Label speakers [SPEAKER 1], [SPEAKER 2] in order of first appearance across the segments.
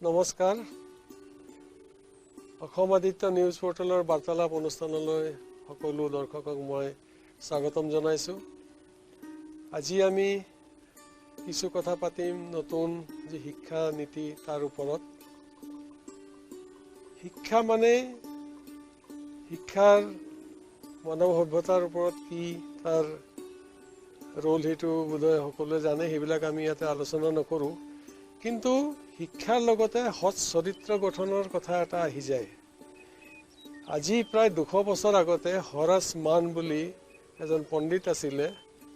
[SPEAKER 1] নমস্কাৰ অসম আদিত্য নিউজ পোৰ্টেলৰ বাৰ্তালাপ অনুষ্ঠানলৈ সকলো দৰ্শকক মই স্বাগতম জনাইছোঁ। আজি আমি কিছু কথা পাতিম নতুন যি শিক্ষা নীতি তাৰ ওপৰত। শিক্ষা মানে শিক্ষাৰ মানৱ সভ্যতাৰ ওপৰত কি তাৰ ৰোল সেইটো বোধহয় সকলোৱে জানে, সেইবিলাক আমি ইয়াতে আলোচনা নকৰোঁ। কিন্তু শিক্ষাৰ লগতে সৎ চৰিত্ৰ গঠনৰ কথা এটা আহি যায়। আজি প্ৰায় 200 বছৰ আগতে হৰাছ মান বুলি এজন পণ্ডিত আছিলে,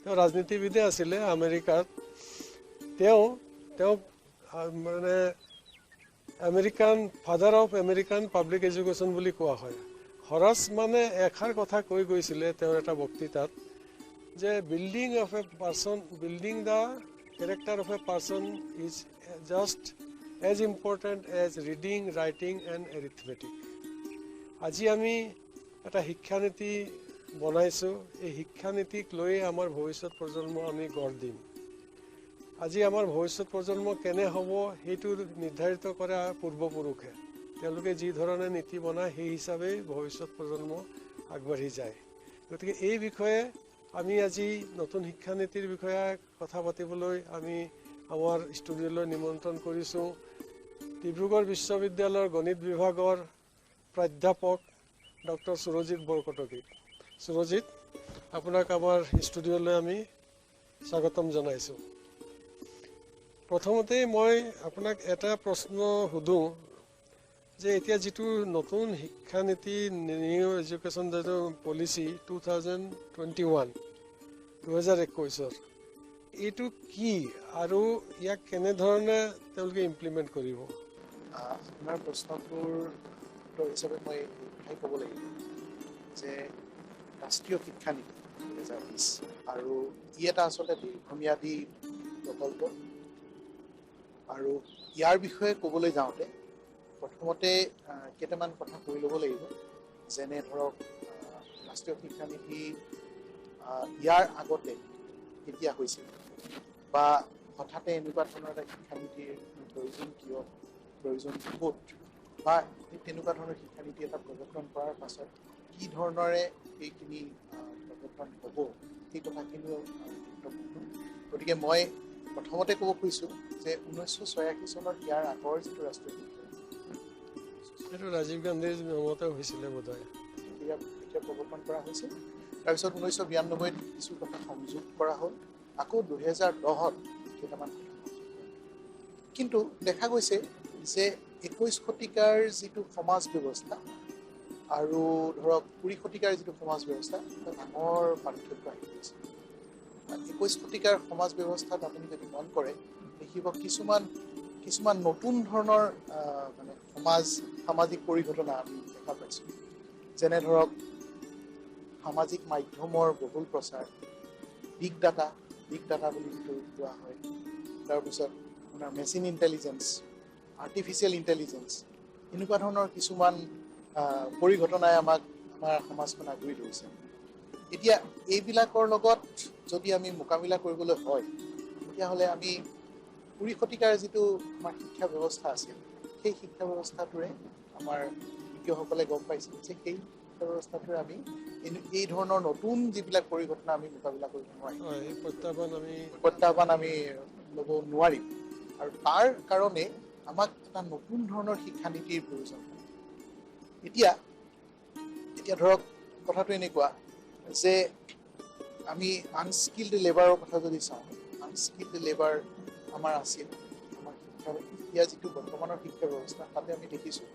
[SPEAKER 1] তেওঁ ৰাজনীতিবিদে আছিলে আমেৰিকাত। তেওঁক মানে father of American public education বুলি কোৱা হয়। হৰাছ মানে এষাৰ কথা কৈ গৈছিলে তেওঁৰ এটা বক্তৃতাত, যে building the character of a person is just as important as reading, writing and arithmetic. আজি আমি এটা শিক্ষানীতি বনাইছোঁ। এই শিক্ষানীতিক লৈ আমাৰ ভৱিষ্যত প্ৰজন্ম আমি গঢ় দিম। আজি আমাৰ ভৱিষ্যত প্ৰজন্ম কেনে হ'ব সেইটো নিৰ্ধাৰিত কৰা পূৰ্বপুৰুষে। তেওঁলোকে যি ধৰণে নীতি বনায় সেই হিচাপেই ভৱিষ্যত প্ৰজন্ম আগবাঢ়ি যায়। গতিকে এই বিষয়ে আমি আজি নতুন শিক্ষানীতিৰ বিষয়ে কথা পাতিবলৈ আমি আমাৰ ষ্টুডিঅ'লৈ নিমন্ত্ৰণ কৰিছোঁ ডিব্ৰুগড় বিশ্ববিদ্যালয়ৰ গণিত বিভাগৰ প্ৰাধ্যাপক ডক্টৰ সুৰজিত বৰকটকীক। সুৰজিত, আপোনাক আমাৰ ষ্টুডিঅ'লৈ আমি স্বাগতম জনাইছোঁ। প্ৰথমতে মই আপোনাক এটা প্ৰশ্ন সোধোঁ যে এতিয়া যিটো নতুন শিক্ষানীতি নিউ এডুকেশ্যন পলিচি 2021 এইটো কি আৰু ইয়াক কেনেধৰণে তেওঁলোকে ইমপ্লিমেণ্ট কৰিব?
[SPEAKER 2] আপোনাৰ প্ৰশ্নটোৰ উত্তৰ হিচাপে মই কথাই ক'ব লাগিব যে ৰাষ্ট্ৰীয় শিক্ষানীতি 2020 আৰু ই এটা আচলতে দীৰ্ঘম্যাদী প্ৰকল্প। আৰু ইয়াৰ বিষয়ে ক'বলৈ যাওঁতে প্ৰথমতে কেইটামান কথা কৈ ল'ব লাগিব। যেনে ধৰক ৰাষ্ট্ৰীয় শিক্ষানীতি ইয়াৰ আগতে কেতিয়া হৈছিল বা হঠাতে এনেকুৱা ধৰণৰ এটা শিক্ষানীতিৰ প্ৰয়োজন ক'ত বা তেনেকুৱা ধৰণৰ শিক্ষানীতি এটা প্ৰৱৰ্তন কৰাৰ পাছত কি ধৰণেৰে সেইখিনি প্ৰৱৰ্তন হ'ব সেই কথাখিনিও গুৰুত্বপূৰ্ণ। গতিকে মই প্ৰথমতে ক'ব খুজিছোঁ যে 1986 চনত ইয়াৰ আগৰ যিটো ৰাষ্ট্ৰীয় শিক্ষানীতি
[SPEAKER 1] এইটো ৰাজীৱ গান্ধীৰ নামতে হৈছিলে বোধহয়,
[SPEAKER 2] এতিয়া প্ৰৱৰ্তন কৰা হৈছিল। তাৰপিছত 1992ত কিছু কথা সংযোগ কৰা হ'ল, আকৌ 2010ত কেইটামান কথা। কিন্তু দেখা গৈছে যে 21 শতিকাৰ যিটো সমাজ ব্যৱস্থা আৰু ধৰক 20 শতিকাৰ যিটো সমাজ ব্যৱস্থা এটা ডাঙৰ পাৰ্থক্য আহি গৈছে। 21 শতিকাৰ সমাজ ব্যৱস্থাত আপুনি যদি মন কৰে দেখিব কিছুমান নতুন ধৰণৰ মানে সামাজিক পৰিঘটনা আমি দেখা পাইছোঁ। যেনে ধৰক সামাজিক মাধ্যমৰ বহুল প্ৰচাৰ, বিগ ডাটা বুলি যিটো কোৱা হয়, তাৰপিছত আপোনাৰ মেচিন ইণ্টেলিজেঞ্চ, আৰ্টিফিচিয়েল ইণ্টেলিজেঞ্চ, এনেকুৱা ধৰণৰ কিছুমান পৰিঘটনাই আমাৰ সমাজখন আগুৰি ধৰিছে। এতিয়া এইবিলাকৰ লগত যদি আমি মোকাবিলা কৰিবলৈ হয় তেতিয়াহ'লে আমি 20 শতিকাৰ যিটো আমাৰ শিক্ষা ব্যৱস্থা আছিল সেই শিক্ষা ব্যৱস্থাটোৰে আমাৰ শিক্ষকসকলে গম পাইছিল যে সেই শিক্ষা ব্যৱস্থাটোৰে আমি এই ধৰণৰ নতুন যিবিলাক পৰিঘটনা আমি মোকাবিলা কৰিব নোৱাৰিম, প্ৰত্যাহ্বান আমি ল'ব নোৱাৰিম। আৰু তাৰ কাৰণে আমাক এটা নতুন ধৰণৰ শিক্ষানীতিৰ প্ৰয়োজন। এতিয়া ধৰক কথাটো এনেকুৱা যে আমি আনস্কিল্ড লেবাৰৰ কথা যদি চাওঁ, আনস্কিল্ড লেবাৰ আমাৰ আছিল আমাৰ এতিয়া যিটো বৰ্তমানৰ শিক্ষা ব্যৱস্থা তাতে আমি দেখিছোঁ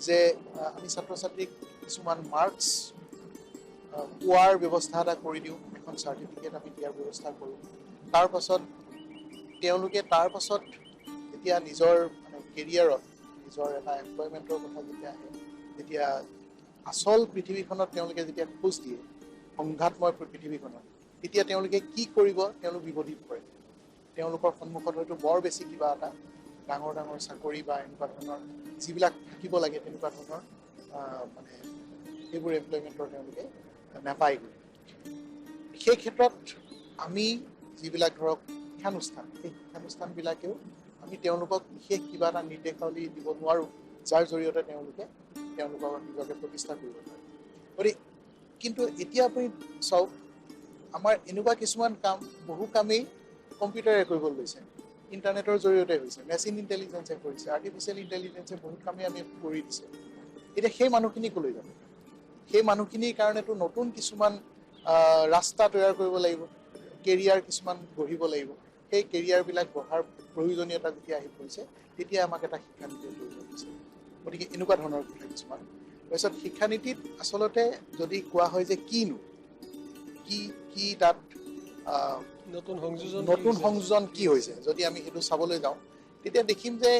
[SPEAKER 2] যে আমি ছাত্ৰ ছাত্ৰীক কিছুমান মাৰ্কছ পোৱাৰ ব্যৱস্থা এটা কৰি দিওঁ, এখন চাৰ্টিফিকেট আমি দিয়াৰ ব্যৱস্থা কৰোঁ। তেওঁলোকে তাৰ পাছত যেতিয়া নিজৰ মানে কেৰিয়াৰত নিজৰ এটা এমপ্লয়মেণ্টৰ কথা যেতিয়া আহে, যেতিয়া আচল পৃথিৱীখনত তেওঁলোকে যেতিয়া খোজ দিয়ে সংঘাতময় পৃথিৱীখনত, তেতিয়া তেওঁলোকে কি কৰিব তেওঁলোক বিপদীত পৰে। তেওঁলোকৰ সন্মুখত হয়তো বৰ বেছি কিবা এটা ডাঙৰ চাকৰি বা এনেকুৱা ধৰণৰ যিবিলাক থাকিব লাগে তেনেকুৱা ধৰণৰ মানে সেইবোৰ এমপ্লয়মেণ্টৰ তেওঁলোকে নাপায়গৈ। সেই ক্ষেত্ৰত আমি যিবিলাক ধৰক শিক্ষানুষ্ঠান, সেই শিক্ষানুষ্ঠানবিলাকেও আমি তেওঁলোকক বিশেষ কিবা এটা নিৰ্দেশাৱলী দিব নোৱাৰোঁ যাৰ জৰিয়তে তেওঁলোকে তেওঁলোকৰ নিজকে প্ৰতিষ্ঠা কৰিব পাৰে গতিকে কিন্তু এতিয়া আপুনি চাওক আমাৰ এনেকুৱা কিছুমান কাম বহু কামেই কম্পিউটাৰে কৰিবলৈ লৈছে ইণ্টাৰনেটৰ জৰিয়তে হৈছে মেচিন ইণ্টেলিজেন্সে কৰিছে আৰ্টিফিচিয়েল ইণ্টেলিজেন্সে বহুত কামেই আমি কৰি দিছে এতিয়া সেই মানুহখিনি ক'লৈ যাব সেই মানুহখিনিৰ কাৰণেতো নতুন কিছুমান ৰাস্তা তৈয়াৰ কৰিব লাগিব কেৰিয়াৰ কিছুমান গঢ়িব লাগিব সেই কেৰিয়াৰবিলাক গঢ়াৰ প্ৰয়োজনীয়তা যেতিয়া আহি পৰিছে তেতিয়া আমাক এটা শিক্ষানীতিৰ প্ৰয়োজন হৈছে গতিকে এনেকুৱা ধৰণৰ কথা কিছুমান তাৰপিছত শিক্ষানীতিত আচলতে যদি কোৱা হয় যে কিনো কি তাত নতুন সংযোজন কি হৈছে যদি আমি সেইটো চাবলৈ যাওঁ তেতিয়া দেখিম যে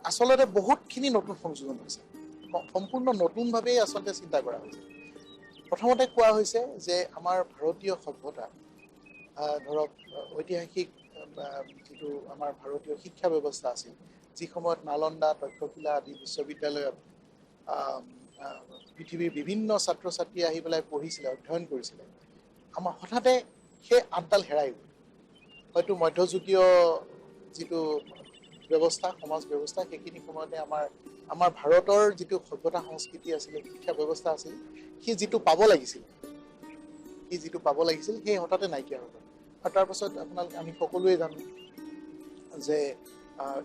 [SPEAKER 2] আচলতে বহুতখিনি নতুন সংযোজন হৈছে সম্পূৰ্ণ নতুনভাৱেই আচলতে চিন্তা কৰা হৈছে প্ৰথমতে কোৱা হৈছে যে আমাৰ ভাৰতীয় সভ্যতা ধৰক ঐতিহাসিক যিটো আমাৰ ভাৰতীয় শিক্ষা ব্যৱস্থা আছিল যি সময়ত নালন্দা তক্ষশিলা আদি বিশ্ববিদ্যালয়ত পৃথিৱীৰ বিভিন্ন ছাত্ৰ ছাত্ৰী আহি পেলাই পঢ়িছিলে অধ্যয়ন কৰিছিলে আমাৰ হঠাতে সেই আঠডাল হেৰাই গ'ল হয়তো মধ্যযুগীয় যিটো ব্যৱস্থা সমাজ ব্যৱস্থা সেইখিনি সময়তে আমাৰ ভাৰতৰ যিটো সভ্যতা সংস্কৃতি আছিলে শিক্ষা ব্যৱস্থা আছিল সি যিটো পাব লাগিছিল সেই হঠাতে নাইকিয়া হৈ গ'ল আৰু তাৰপাছত আমি সকলোৱে জানো যে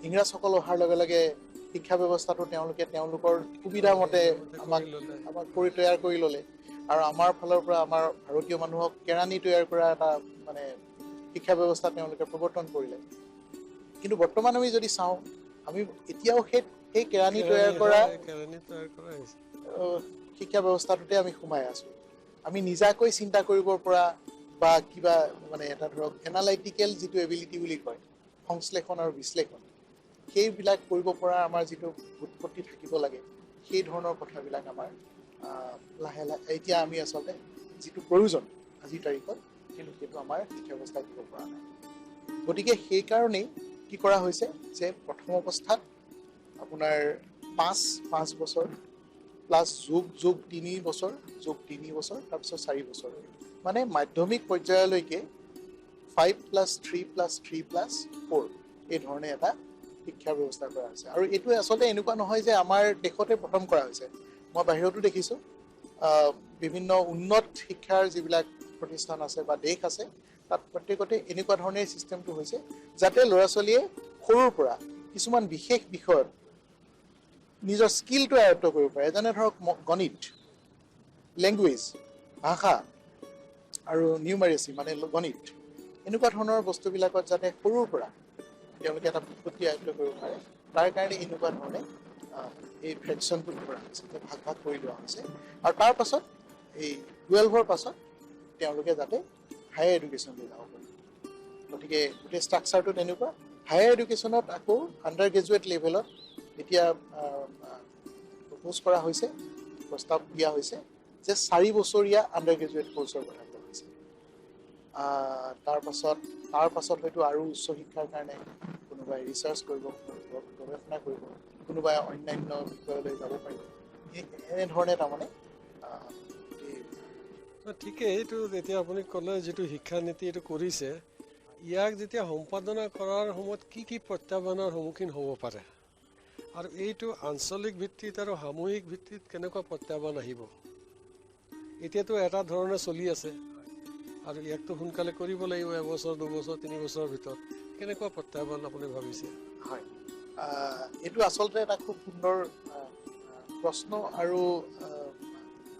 [SPEAKER 2] ইংৰাজসকল অহাৰ লগে লগে শিক্ষা ব্যৱস্থাটো তেওঁলোকে তেওঁলোকৰ সুবিধা মতে আমাক তৈয়াৰ কৰি ল'লে আৰু আমাৰ ফালৰ পৰা আমাৰ ভাৰতীয় মানুহক কেৰাণী তৈয়াৰ কৰা এটা মানে শিক্ষা ব্যৱস্থা তেওঁলোকে প্ৰৱৰ্তন কৰিলে কিন্তু বৰ্তমান আমি যদি চাওঁ আমি এতিয়াও সেই কেৰাণী তৈয়াৰ কৰা শিক্ষা ব্যৱস্থাটোতে আমি সোমাই আছোঁ আমি নিজাকৈ চিন্তা কৰিব পৰা বা কিবা মানে এটা ধৰক এনালাইটিকেল যিটো এবিলিটি বুলি কয় সংশ্লেষণ আৰু বিশ্লেষণ সেইবিলাক কৰিব পৰা আমাৰ যিটো উৎপত্তি থাকিব লাগে সেই ধৰণৰ কথাবিলাক আমাৰ লাহে লাহে এতিয়া আমি আচলতে যিটো প্ৰয়োজন আজিৰ তাৰিখত কিন্তু সেইটো আমাৰ শিক্ষা ব্যৱস্থাই দিব পৰা নাই গতিকে সেইকাৰণেই কি কৰা হৈছে যে প্ৰথম অৱস্থাত আপোনাৰ 5 বছৰ প্লাছ যোগ 3 বছৰ তাৰপিছত 4 বছৰ মানে মাধ্যমিক পৰ্যায়লৈকে 5+3+3+4 এই ধৰণে এটা শিক্ষা ব্যৱস্থা কৰা হৈছে আৰু এইটো আচলতে এনেকুৱা নহয় যে আমাৰ দেশতে প্ৰথম কৰা হৈছে মই বাহিৰতো দেখিছোঁ বিভিন্ন উন্নত শিক্ষাৰ যিবিলাক প্ৰতিষ্ঠান আছে বা দেশ আছে তাত প্ৰত্যেকতে এনেকুৱা ধৰণেই ছিষ্টেমটো হৈছে যাতে ল'ৰা ছোৱালীয়ে সৰুৰ পৰা কিছুমান বিশেষ বিষয়ত নিজৰ স্কিলটো আয়ত্ব কৰিব পাৰে যেনে ধৰক গণিত লেংগুৱেজ ভাষা আৰু নিউমাৰেচি মানে গণিত এনেকুৱা ধৰণৰ বস্তুবিলাকত যাতে সৰুৰ পৰা তেওঁলোকে এটা উৎপত্তি আয়ত্ব কৰিব পাৰে তাৰ কাৰণে এনেকুৱা ধৰণে এই ফ্ৰেকশ্যনটো কৰা হৈছে ভাগ কৰি লোৱা হৈছে আৰু তাৰ পাছত এই 12ৰ পাছত তেওঁলোকে যাতে হায়াৰ এডুকেশ্যনলৈ যাব পাৰে গতিকে গোটেই ষ্ট্ৰাকচাৰটো তেনেকুৱা হায়াৰ এডুকেশ্যনত আকৌ আণ্ডাৰ গ্ৰেজুৱেট লেভেলত এতিয়া প্ৰপ'জ কৰা হৈছে প্ৰস্তাৱ দিয়া হৈছে যে 4 বছৰীয়া আণ্ডাৰ গ্ৰেজুৱেট কৰ্চৰ কথা কোৱা হৈছে তাৰ পাছত হয়তো আৰু উচ্চ শিক্ষাৰ কাৰণে কোনোবাই ৰিচাৰ্চ কৰিব গৱেষণা কৰিব কোনোবাই অন্যান্য বিষয়লৈ যাব পাৰিব এনেধৰণে তাৰমানে
[SPEAKER 1] ঠিকেই এইটো যেতিয়া আপুনি ক'লে যিটো শিক্ষানীতি এইটো কৰিছে ইয়াক যেতিয়া সম্পাদনা কৰাৰ সময়ত কি প্ৰত্যাহ্বানৰ সন্মুখীন হ'ব পাৰে আৰু এইটো আঞ্চলিক ভিত্তিত আৰু সামূহিক ভিত্তিত কেনেকুৱা প্ৰত্যাহ্বান আহিব এতিয়াতো এটা ধৰণে চলি আছে আৰু ইয়াকতো সোনকালে কৰিব লাগিব 1 বছৰ 2 বছৰ 3 বছৰৰ ভিতৰত কেনেকুৱা প্ৰত্যাহ্বান আপুনি ভাবিছে
[SPEAKER 2] হয় এইটো আচলতে এটা খুব সুন্দৰ প্ৰশ্ন আৰু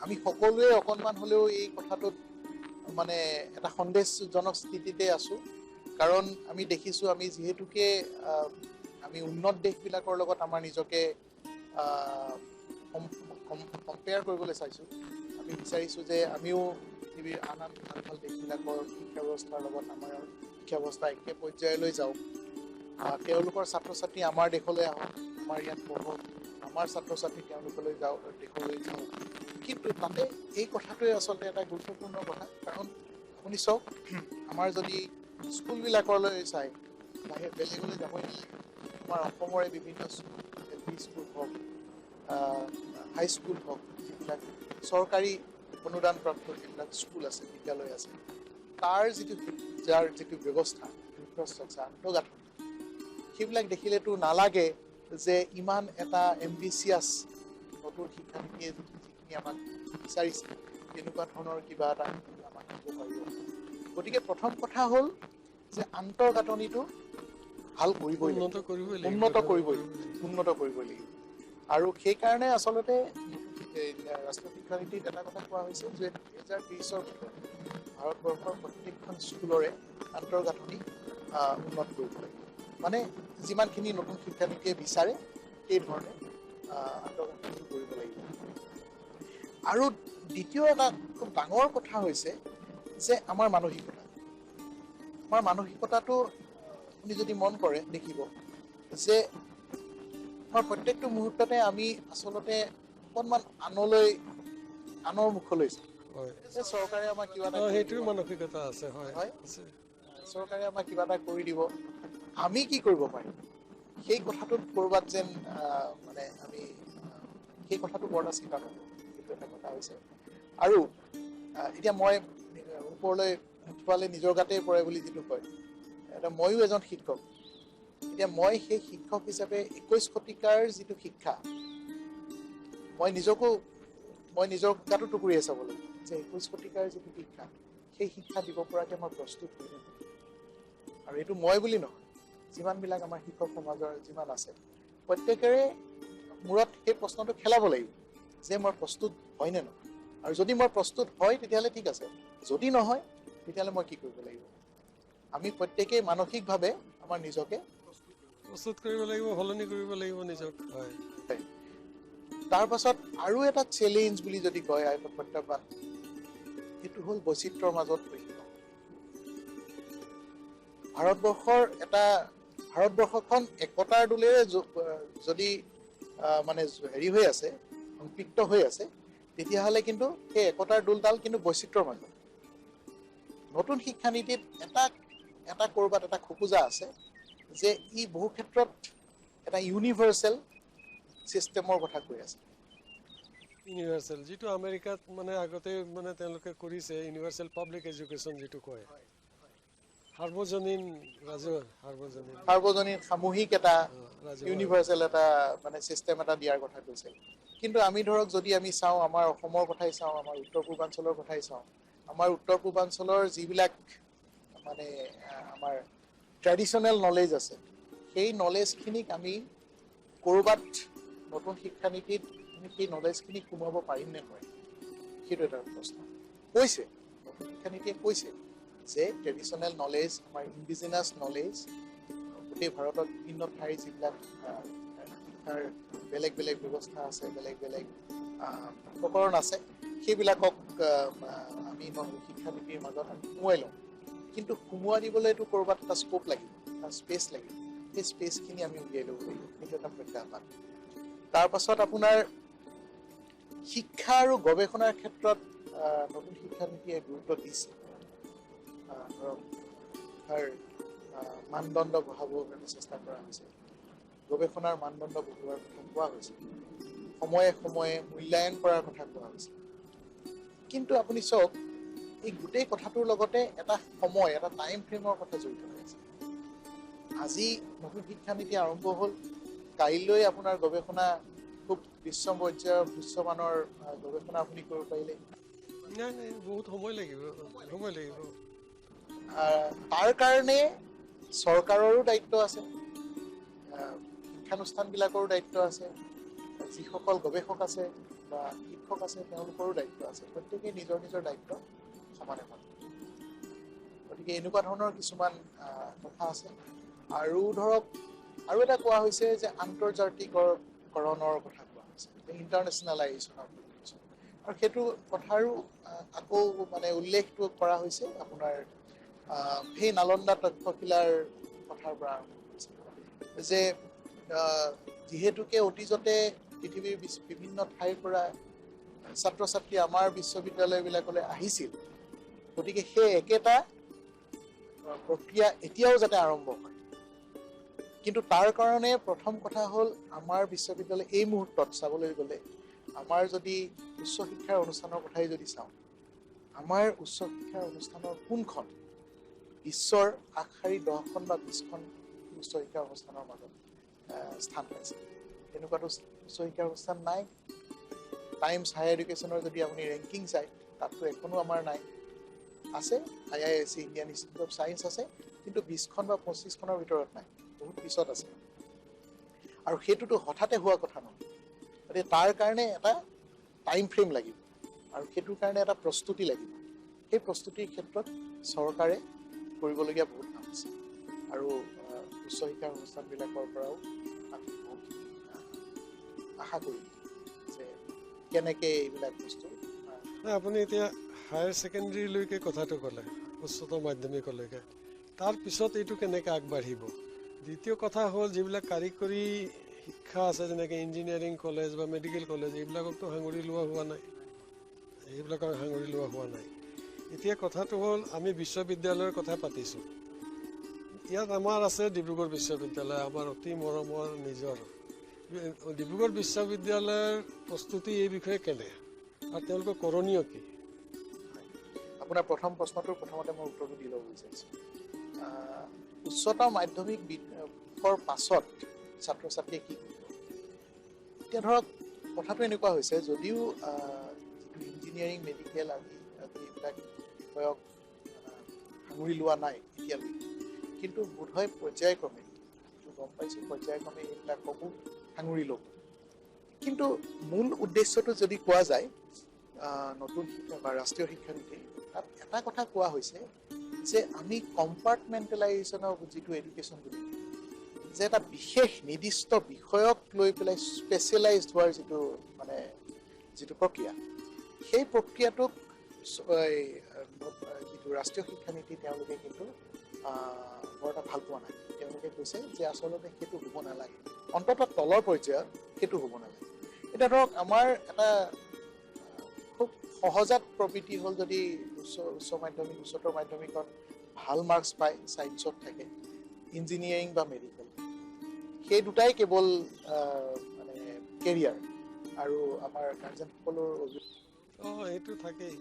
[SPEAKER 2] আমি সকলোৱে অকণমান হ'লেও এই কথাটোত মানে এটা সন্দেহজনক স্থিতিতে আছোঁ কাৰণ আমি দেখিছোঁ আমি যিহেতুকে আমি উন্নত দেশবিলাকৰ লগত আমাৰ নিজকে কম্পেয়াৰ কৰিবলৈ চাইছোঁ আমি বিচাৰিছোঁ যে আমিও পৃথিৱীৰ আন ভাল দেশবিলাকৰ শিক্ষা ব্যৱস্থাৰ লগত আমাৰ শিক্ষা ব্যৱস্থা একে পৰ্যায়লৈ যাওক তেওঁলোকৰ ছাত্ৰ ছাত্ৰী আমাৰ দেশলৈ আহক আমাৰ ইয়াত পঢ়ক আমাৰ ছাত্ৰ ছাত্ৰী তেওঁলোকলৈ দেশলৈ যাওক কিন্তু তাতে এই কথাটোৱে আচলতে এটা গুৰুত্বপূৰ্ণ কথা কাৰণ আপুনি চাওক আমাৰ যদি স্কুলবিলাকলৈ চাই বেলেগলৈ যাবই নালাগে আমাৰ অসমৰে বিভিন্ন স্কুল এল.পি. স্কুল হওক হাইস্কুল হওক যিবিলাক চৰকাৰী অনুদানপ্ৰাপ্ত যিবিলাক স্কুল আছে বিদ্যালয় আছে যাৰ যিটো ব্যৱস্থা ইনফ্ৰাষ্ট্ৰাকচাৰ আন্তঃগাঁথনি সেইবিলাক দেখিলেতো নালাগে যে ইমান এটা এম্বিচিয়াছ নতুন শিক্ষানীতিয়ে যিখিনি আমাক বিচাৰিছে তেনেকুৱা ধৰণৰ কিবা এটা আমাক দিব পাৰিব। গতিকে প্ৰথম কথা হ'ল যে আন্তঃগাঁথনিটো ভাল কৰিবই লাগিব, উন্নত কৰিবই লাগিব। আৰু সেইকাৰণে আচলতে ৰাষ্ট্ৰীয় শিক্ষানীতিত এটা কথা কোৱা হৈছে যে 2030 ভিতৰত ভাৰতবৰ্ষৰ প্ৰত্যেকখন স্কুলৰে আন্তঃগাঁথনি উন্নত কৰিব লাগিব। মানে যিমানখিনি নতুন শিক্ষানীতিয়ে বিচাৰে সেই ধৰণে আন্তঃগাঁথনিটো কৰিব লাগিব। আৰু দ্বিতীয় এটা খুব ডাঙৰ কথা হৈছে যে আমাৰ মানসিকতাটো আপুনি যদি মন কৰে দেখিব যে আমাৰ প্ৰত্যেকটো মুহূৰ্ততে আমি আচলতে অকণমান আনৰ মুখলৈ চাওঁ। চৰকাৰে আমাক কিবা এটা
[SPEAKER 1] সেইটোৰ মানসিকতা আছে। হয়,
[SPEAKER 2] চৰকাৰে আমাক কিবা এটা কৰি দিব, আমি কি কৰিব পাৰিম সেই কথাটোত ক'ৰবাত যেন মানে আমি সেই কথাটো বৰ এটা চিন্তা নকৰোঁ। সেইটো এটা কথা হৈছে। আৰু এতিয়া মই ওপৰলৈ উঠিপালে নিজৰ গাতেই পৰে বুলি যিটো কয়, এতিয়া ময়ো এজন শিক্ষক। এতিয়া মই সেই শিক্ষক হিচাপে 21 শতিকাৰ যিটো শিক্ষা মই নিজৰ গাতো টুকুৰিয়াই চাব লাগিব যে 21 শতিকাৰ যিটো শিক্ষা সেই শিক্ষা দিব পৰাকৈ মই প্ৰস্তুত হৈ নাই। আৰু এইটো মই বুলি নহয়, যিমানবিলাক আমাৰ শিক্ষক সমাজৰ যিমান আছে প্ৰত্যেকৰে মূৰত সেই প্ৰশ্নটো খেলাব লাগিব যে মই প্ৰস্তুত হয় নে নহয়। আৰু যদি মই প্ৰস্তুত হয় তেতিয়াহ'লে ঠিক আছে, যদি নহয় তেতিয়াহ'লে মই কি কৰিব লাগিব। আমি প্ৰত্যেকেই মানসিকভাৱে আমাৰ নিজকে
[SPEAKER 1] প্ৰস্তুত কৰিব লাগিব, সলনি কৰিব লাগিব নিজক। হয়।
[SPEAKER 2] তাৰ পাছত আৰু এটা চেলেঞ্জ বুলি যদি কয় প্ৰত্যাহ্বান, সেইটো হ'ল বৈচিত্ৰ্যৰ মাজত ঐক্য। ভাৰতবৰ্ষখন একতাৰ দোলেৰে যদি মানে হেৰি হৈ আছে, সম্পৃক্ত হৈ আছে, তেতিয়াহ'লে কিন্তু সেই একতাৰ দোলডাল কিন্তু বৈচিত্ৰ্যৰ মাজত। নতুন শিক্ষানীতিত এটা ক'ৰবাত এটা খোকোজা আছে যে ই বহু ক্ষেত্ৰত এটা ইউনিভাৰ্চেল ছিষ্টেমৰ কথা কৈ আছে।
[SPEAKER 1] ইউনিভাৰ্চেল, যিটো আমেৰিকাত মানে আগতে মানে তেওঁলোকে কৰিছে, ইউনিভাৰ্চেল পাব্লিক এডুকেশ্যন যিটো কয়, সাৰ্বজনীন
[SPEAKER 2] সামূহিক এটা ইউনিভাৰ্চেল এটা মানে ছিষ্টেম এটা দিয়াৰ কথা কৈছে। কিন্তু আমি ধৰক যদি আমি চাওঁ, আমাৰ অসমৰ কথাই চাওঁ, আমাৰ উত্তৰ পূৰ্বাঞ্চলৰ কথাই চাওঁ, আমাৰ উত্তৰ পূৰ্বাঞ্চলৰ যিবিলাক মানে আমাৰ ট্ৰেডিশ্যনেল নলেজ আছে, সেই নলেজখিনিক আমি ক'ৰবাত নতুন শিক্ষানীতিত আমি সেই নলেজখিনি সোমাব পাৰিম নে নোৱাৰিম, সেইটো এটা প্ৰশ্ন। কৈছে নতুন শিক্ষানীতিয়ে কৈছে যে ট্ৰেডিশ্যনেল নলেজ, আমাৰ ইণ্ডিজিনাছ নলেজ, গোটেই ভাৰতত বিভিন্ন ঠাইৰ যিবিলাক শিক্ষাৰ বেলেগ বেলেগ ব্যৱস্থা আছে, বেলেগ বেলেগ উপকৰণ আছে, সেইবিলাকক আমি শিক্ষানীতিৰ মাজত আমি সোমোৱাই লওঁ। কিন্তু সোমোৱাই দিবলৈতো ক'ৰবাত এটা স্ক'প লাগিব, এটা স্পেচ লাগিব। সেই স্পেচখিনি আমি উলিয়াই ল'ব লাগিব, সেইটো এটা প্ৰত্যাহ্বান। তাৰ পাছত আপোনাৰ শিক্ষা আৰু গৱেষণাৰ ক্ষেত্ৰত নতুন শিক্ষানীতিয়ে গুৰুত্ব দিছে। ধৰক শিক্ষাৰ মানদণ্ড বঢ়াবৰ কাৰণে চেষ্টা কৰা হৈছে, গৱেষণাৰ মানদণ্ড বঢ়োৱাৰ কথা কোৱা হৈছে, সময়ে সময়ে মূল্যায়ন কৰাৰ কথা কোৱা হৈছে। কিন্তু আপুনি চাওক, এই গোটেই কথাটোৰ লগতে এটা সময়, এটা টাইম ফ্ৰেমৰ কথা জড়িত হৈ আছে। আজি নতুন শিক্ষানীতি আৰম্ভ হ'ল, কাইলৈ আপোনাৰ গৱেষণা খুব বিশ্বমানৰ গৱেষণা আপুনি কৰিব পাৰিলে
[SPEAKER 1] নাই, বহুত সময় লাগিব।
[SPEAKER 2] তাৰ কাৰণে চৰকাৰৰো দায়িত্ব আছে, শিক্ষানুষ্ঠানবিলাকৰো দায়িত্ব আছে, যিসকল গৱেষক আছে বা শিক্ষক আছে তেওঁলোকৰো দায়িত্ব আছে। প্ৰত্যেকেই নিজৰ নিজৰ দায়িত্ব সমানে পালন কৰে। গতিকে এনেকুৱা ধৰণৰ কিছুমান কথা আছে। আৰু ধৰক আৰু এটা কোৱা হৈছে যে আন্তৰ্জাতিকৰণৰ কথা কোৱা হৈছে, ইণ্টাৰনেশ্যনেলাইজেশ্যন অফ এডুকেশ্যন। আৰু সেইটো কথাৰো আকৌ মানে উল্লেখটো কৰা হৈছে আপোনাৰ সেই নালন্দা তক্ষশিলাৰ কথাৰ পৰা আৰম্ভ কৰিছে যে যিহেতুকে অতীজতে পৃথিৱীৰ বিভিন্ন ঠাইৰ পৰা ছাত্ৰ ছাত্ৰী আমাৰ বিশ্ববিদ্যালয়বিলাকলৈ আহিছিল, গতিকে সেই একেটা প্ৰক্ৰিয়া এতিয়াও যাতে আৰম্ভ হয়। কিন্তু তাৰ কাৰণে প্ৰথম কথা হ'ল আমাৰ বিশ্ববিদ্যালয় এই মুহূৰ্তত চাবলৈ গ'লে, আমাৰ যদি উচ্চ শিক্ষাৰ অনুষ্ঠানৰ কথাই যদি চাওঁ, আমাৰ উচ্চ শিক্ষাৰ অনুষ্ঠানৰ কোনখন বিশ্বৰ আগশাৰী 10খন বা 20খন উচ্চ শিক্ষা অনুষ্ঠানৰ মাজত স্থান পাইছে। তেনেকুৱাতো উচ্চ শিক্ষা অনুষ্ঠান নাই। টাইমছ হায়াৰ এডুকেশ্যনৰ যদি আপুনি ৰেংকিং চায় তাততো এখনো আমাৰ নাই। আছে IISc Indian institute of science আছে, কিন্তু 20খন বা 25খনৰ ভিতৰত নাই, বহুত পিছত আছে। আৰু সেইটোতো হঠাতে হোৱা কথা নহয়, গতিকে তাৰ কাৰণে এটা টাইম ফ্ৰেম লাগিব আৰু সেইটোৰ কাৰণে এটা প্ৰস্তুতি লাগিব। সেই প্ৰস্তুতিৰ ক্ষেত্ৰত চৰকাৰে কৰিবলগীয়া বহুত কাম আছে আৰু উচ্চ শিক্ষাৰ অনুষ্ঠানবিলাকৰ পৰাও আমি বহুতখিনি আশা কৰিম যে কেনেকৈ এইবিলাক বস্তু
[SPEAKER 1] আপুনি এতিয়া হায়াৰ ছেকেণ্ডেৰীলৈকে কথাটো ক'লে, উচ্চতৰ মাধ্যমিকলৈকে, তাৰপিছত এইটো কেনেকৈ আগবাঢ়িব? দ্বিতীয় কথা হ'ল যিবিলাক কাৰিকৰী শিক্ষা আছে, যেনেকৈ ইঞ্জিনিয়াৰিং কলেজ বা মেডিকেল কলেজ, এইবিলাককতো সাঙুৰি লোৱা হোৱা নাই, এইবিলাকক সাঙুৰি লোৱা হোৱা নাই। এতিয়া কথাটো হ'ল আমি বিশ্ববিদ্যালয়ৰ কথা পাতিছোঁ। ইয়াত আমাৰ আছে ডিব্ৰুগড় বিশ্ববিদ্যালয়, আমাৰ অতি মৰমৰ নিজৰ। ডিব্ৰুগড় বিশ্ববিদ্যালয়ৰ প্ৰস্তুতি এই বিষয়ে কেনে আৰু তেওঁলোকৰ কৰণীয় কি?
[SPEAKER 2] আপোনাৰ প্ৰথম প্ৰশ্নটোৰ প্ৰথমতে মই উত্তৰটো দি ল'ব বিচাৰিছোঁ। উচ্চতৰ মাধ্যমিকৰ পাছত ছাত্ৰ ছাত্ৰীয়ে কি কৰিব? এতিয়া ধৰক কথাটো এনেকুৱা হৈছে, যদিও যিটো ইঞ্জিনিয়াৰিং মেডিকেল আদি এইবিলাক বিষয়ক সাঙুৰি লোৱা নাই এতিয়ালৈকে, কিন্তু বোধহয় পৰ্যায়ক্ৰমে গম পাইছোঁ পৰ্যায়ক্ৰমে এইবিলাককো সাঙুৰি ল'ব। কিন্তু মূল উদ্দেশ্যটো যদি কোৱা যায় নতুন শিক্ষা বা ৰাষ্ট্ৰীয় শিক্ষানীতি, তাত এটা কথা কোৱা হৈছে যে আমি কম্পাৰ্টমেণ্টেলাইজেশ্যন অফ যিটো এডুকেশ্যন বুলি, যে এটা বিশেষ নিৰ্দিষ্ট বিষয়ক লৈ পেলাই স্পেচিয়েলাইজড হোৱাৰ যিটো প্ৰক্ৰিয়া, সেই প্ৰক্ৰিয়াটোক যিটো ৰাষ্ট্ৰীয় শিক্ষানীতি তেওঁলোকে কিন্তু বৰ এটা ভাল পোৱা নাই। তেওঁলোকে কৈছে যে আচলতে সেইটো হ'ব নালাগে, অন্ততঃ তলৰ পৰ্যায়ত সেইটো হ'ব নালাগে। এতিয়া ধৰক আমাৰ এটা খুব সহজাত প্ৰবৃত্তি হ'ল, যদি উচ্চ মাধ্যমিক উচ্চতৰ মাধ্যমিকত ভাল মাৰ্কছ পায়, ছায়েন্সত থাকে, ইঞ্জিনিয়াৰিং বা মেডিকেল, সেই দুটাই কেৱল মানে কেৰিয়াৰ। আৰু আমাৰ গাৰ্জেনসকলৰ
[SPEAKER 1] এইটো থাকেই,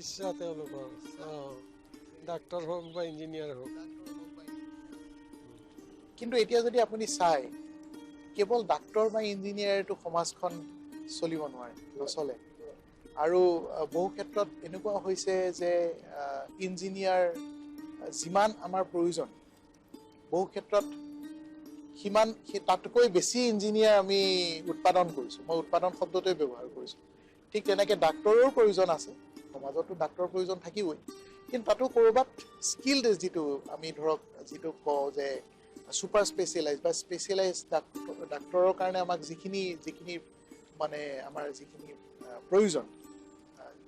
[SPEAKER 1] ইচ্ছা তেওঁলোকৰ ডাক্তৰ হওক বা ইঞ্জিনিয়াৰ হওক।
[SPEAKER 2] কিন্তু এতিয়া যদি আপুনি চায়, কেৱল ডাক্তৰ বা ইঞ্জিনিয়াৰটো সমাজখন চলিব নোৱাৰে, নচলে। আৰু বহু ক্ষেত্ৰত এনেকুৱা হৈছে যে ইঞ্জিনিয়াৰ যিমান আমাৰ প্ৰয়োজন, বহু ক্ষেত্ৰত তাতকৈ বেছি ইঞ্জিনিয়াৰ আমি উৎপাদন কৰিছোঁ। মই উৎপাদন শব্দটোৱে ব্যৱহাৰ কৰিছোঁ। ঠিক তেনেকৈ ডাক্তৰৰো প্ৰয়োজন আছে, সমাজতো ডাক্তৰৰ প্ৰয়োজন থাকিবই, কিন্তু তাতো ক'ৰবাত স্কিল্ড যিটো আমি ধৰক যিটো কওঁ যে ছুপাৰ স্পেচিয়েলাইজ বা স্পেচিয়েলাইজ ডাক্তৰৰ কাৰণে আমাক যিখিনি মানে আমাৰ যিখিনি প্ৰয়োজন,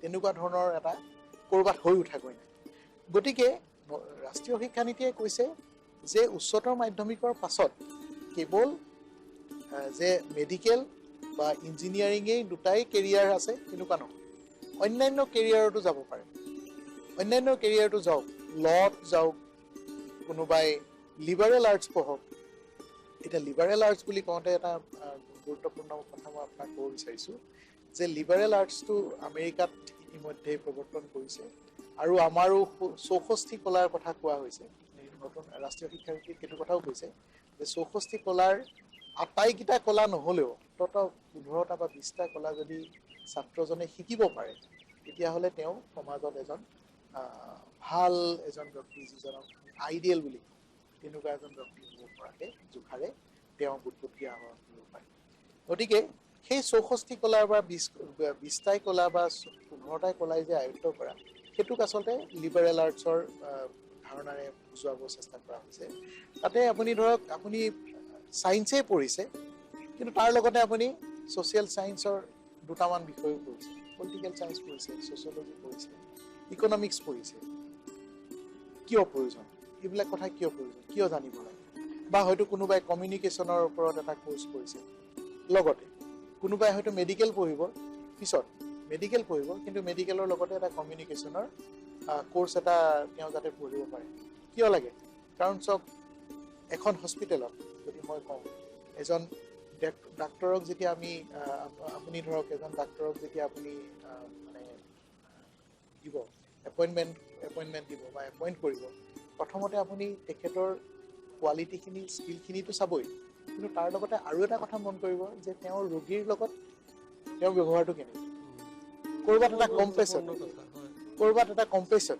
[SPEAKER 2] তেনেকুৱা ধৰণৰ এটা ক'ৰবাত হৈ উঠাগৈ নাই। গতিকে ৰাষ্ট্ৰীয় শিক্ষানীতিয়ে কৈছে যে উচ্চতৰ মাধ্যমিকৰ পাছত কেৱল যে মেডিকেল বা ইঞ্জিনিয়াৰিঙেই দুটাই কেৰিয়াৰ আছে তেনেকুৱা নহয়, অন্যান্য কেৰিয়াৰতো যাব পাৰে। অন্যান্য কেৰিয়াৰটো যাওক, ল'ত যাওক, কোনোবাই লিবাৰেল আৰ্টছ পঢ়ক। এতিয়া লিবাৰেল আৰ্টছ বুলি কওঁতে এটা গুৰুত্বপূৰ্ণ কথা মই আপোনাক ক'ব বিচাৰিছোঁ যে লিবাৰেল আৰ্টছটো আমেৰিকাত ইতিমধ্যে প্ৰৱৰ্তন কৰিছে আৰু আমাৰো 64 কলাৰ কথা কোৱা হৈছে। নতুন ৰাষ্ট্ৰীয় শিক্ষানীতিত সেইটো কথাও কৈছে যে 64 কলাৰ আটাইকেইটা কলা নহ'লেও অন্ততঃ 15টা বা 20টা কলা যদি ছাত্ৰজনে শিকিব পাৰে, তেতিয়াহ'লে তেওঁ সমাজত এজন ভাল এজন ব্যক্তি, যিজনক আইডিয়েল বুলি কওঁ, তেনেকুৱা এজন ব্যক্তি হ'ব পৰাকৈ জোখাৰে তেওঁ বুৎপত্তি আহৰণ কৰিব পাৰে। গতিকে সেই 64 কলাৰ বা 20টাই কলা বা 15টাই কলাই যে আয়ত্ব কৰা, সেইটোক আচলতে লিবাৰেল আৰ্টছৰ ধাৰণাৰে বুজোৱাব চেষ্টা কৰা হৈছে। তাতে আপুনি ধৰক আপুনি ছায়েন্সেই পঢ়িছে, কিন্তু তাৰ লগতে আপুনি ছ'চিয়েল ছায়েন্সৰ দুটামান বিষয়ো পঢ়িছে, পলিটিকেল ছায়েন্স পঢ়িছে, ছ'চিয়লজি পঢ়িছে, ইকনমিক্স পঢ়িছে। কিয় প্ৰয়োজন? এইবিলাক কথা কিয় প্ৰয়োজন? কিয় জানিব লাগে? বা হয়তো কোনোবাই কমিউনিকেশ্যনৰ ওপৰত এটা কোৰ্চ কৰিছে, লগতে কোনোবাই হয়তো মেডিকেল পঢ়িব, পিছত মেডিকেল পঢ়িব, কিন্তু মেডিকেলৰ লগতে এটা কমিউনিকেশ্যনৰ কোৰ্চ এটা তেওঁ যাতে পঢ়িব পাৰে। কিয় লাগে? কাৰণ চাওক, এখন হস্পিটেলত যদি মই কওঁ, এজন ডাক্তৰক যেতিয়া আপুনি ধৰক এজন ডাক্তৰক যেতিয়া আপুনি মানে দিব, এপইণ্টমেণ্ট দিব বা এপইণ্ট কৰিব, প্ৰথমতে আপুনি তেখেতৰ কোৱালিটিখিনি স্কিলখিনিতো চাবই, কিন্তু তাৰ লগতে আৰু এটা কথা মন কৰিব যে তেওঁৰ ৰোগীৰ লগত তেওঁৰ ব্যৱহাৰটো কেনেকুৱা। ক'ৰবাত এটা কম্পেশ্যন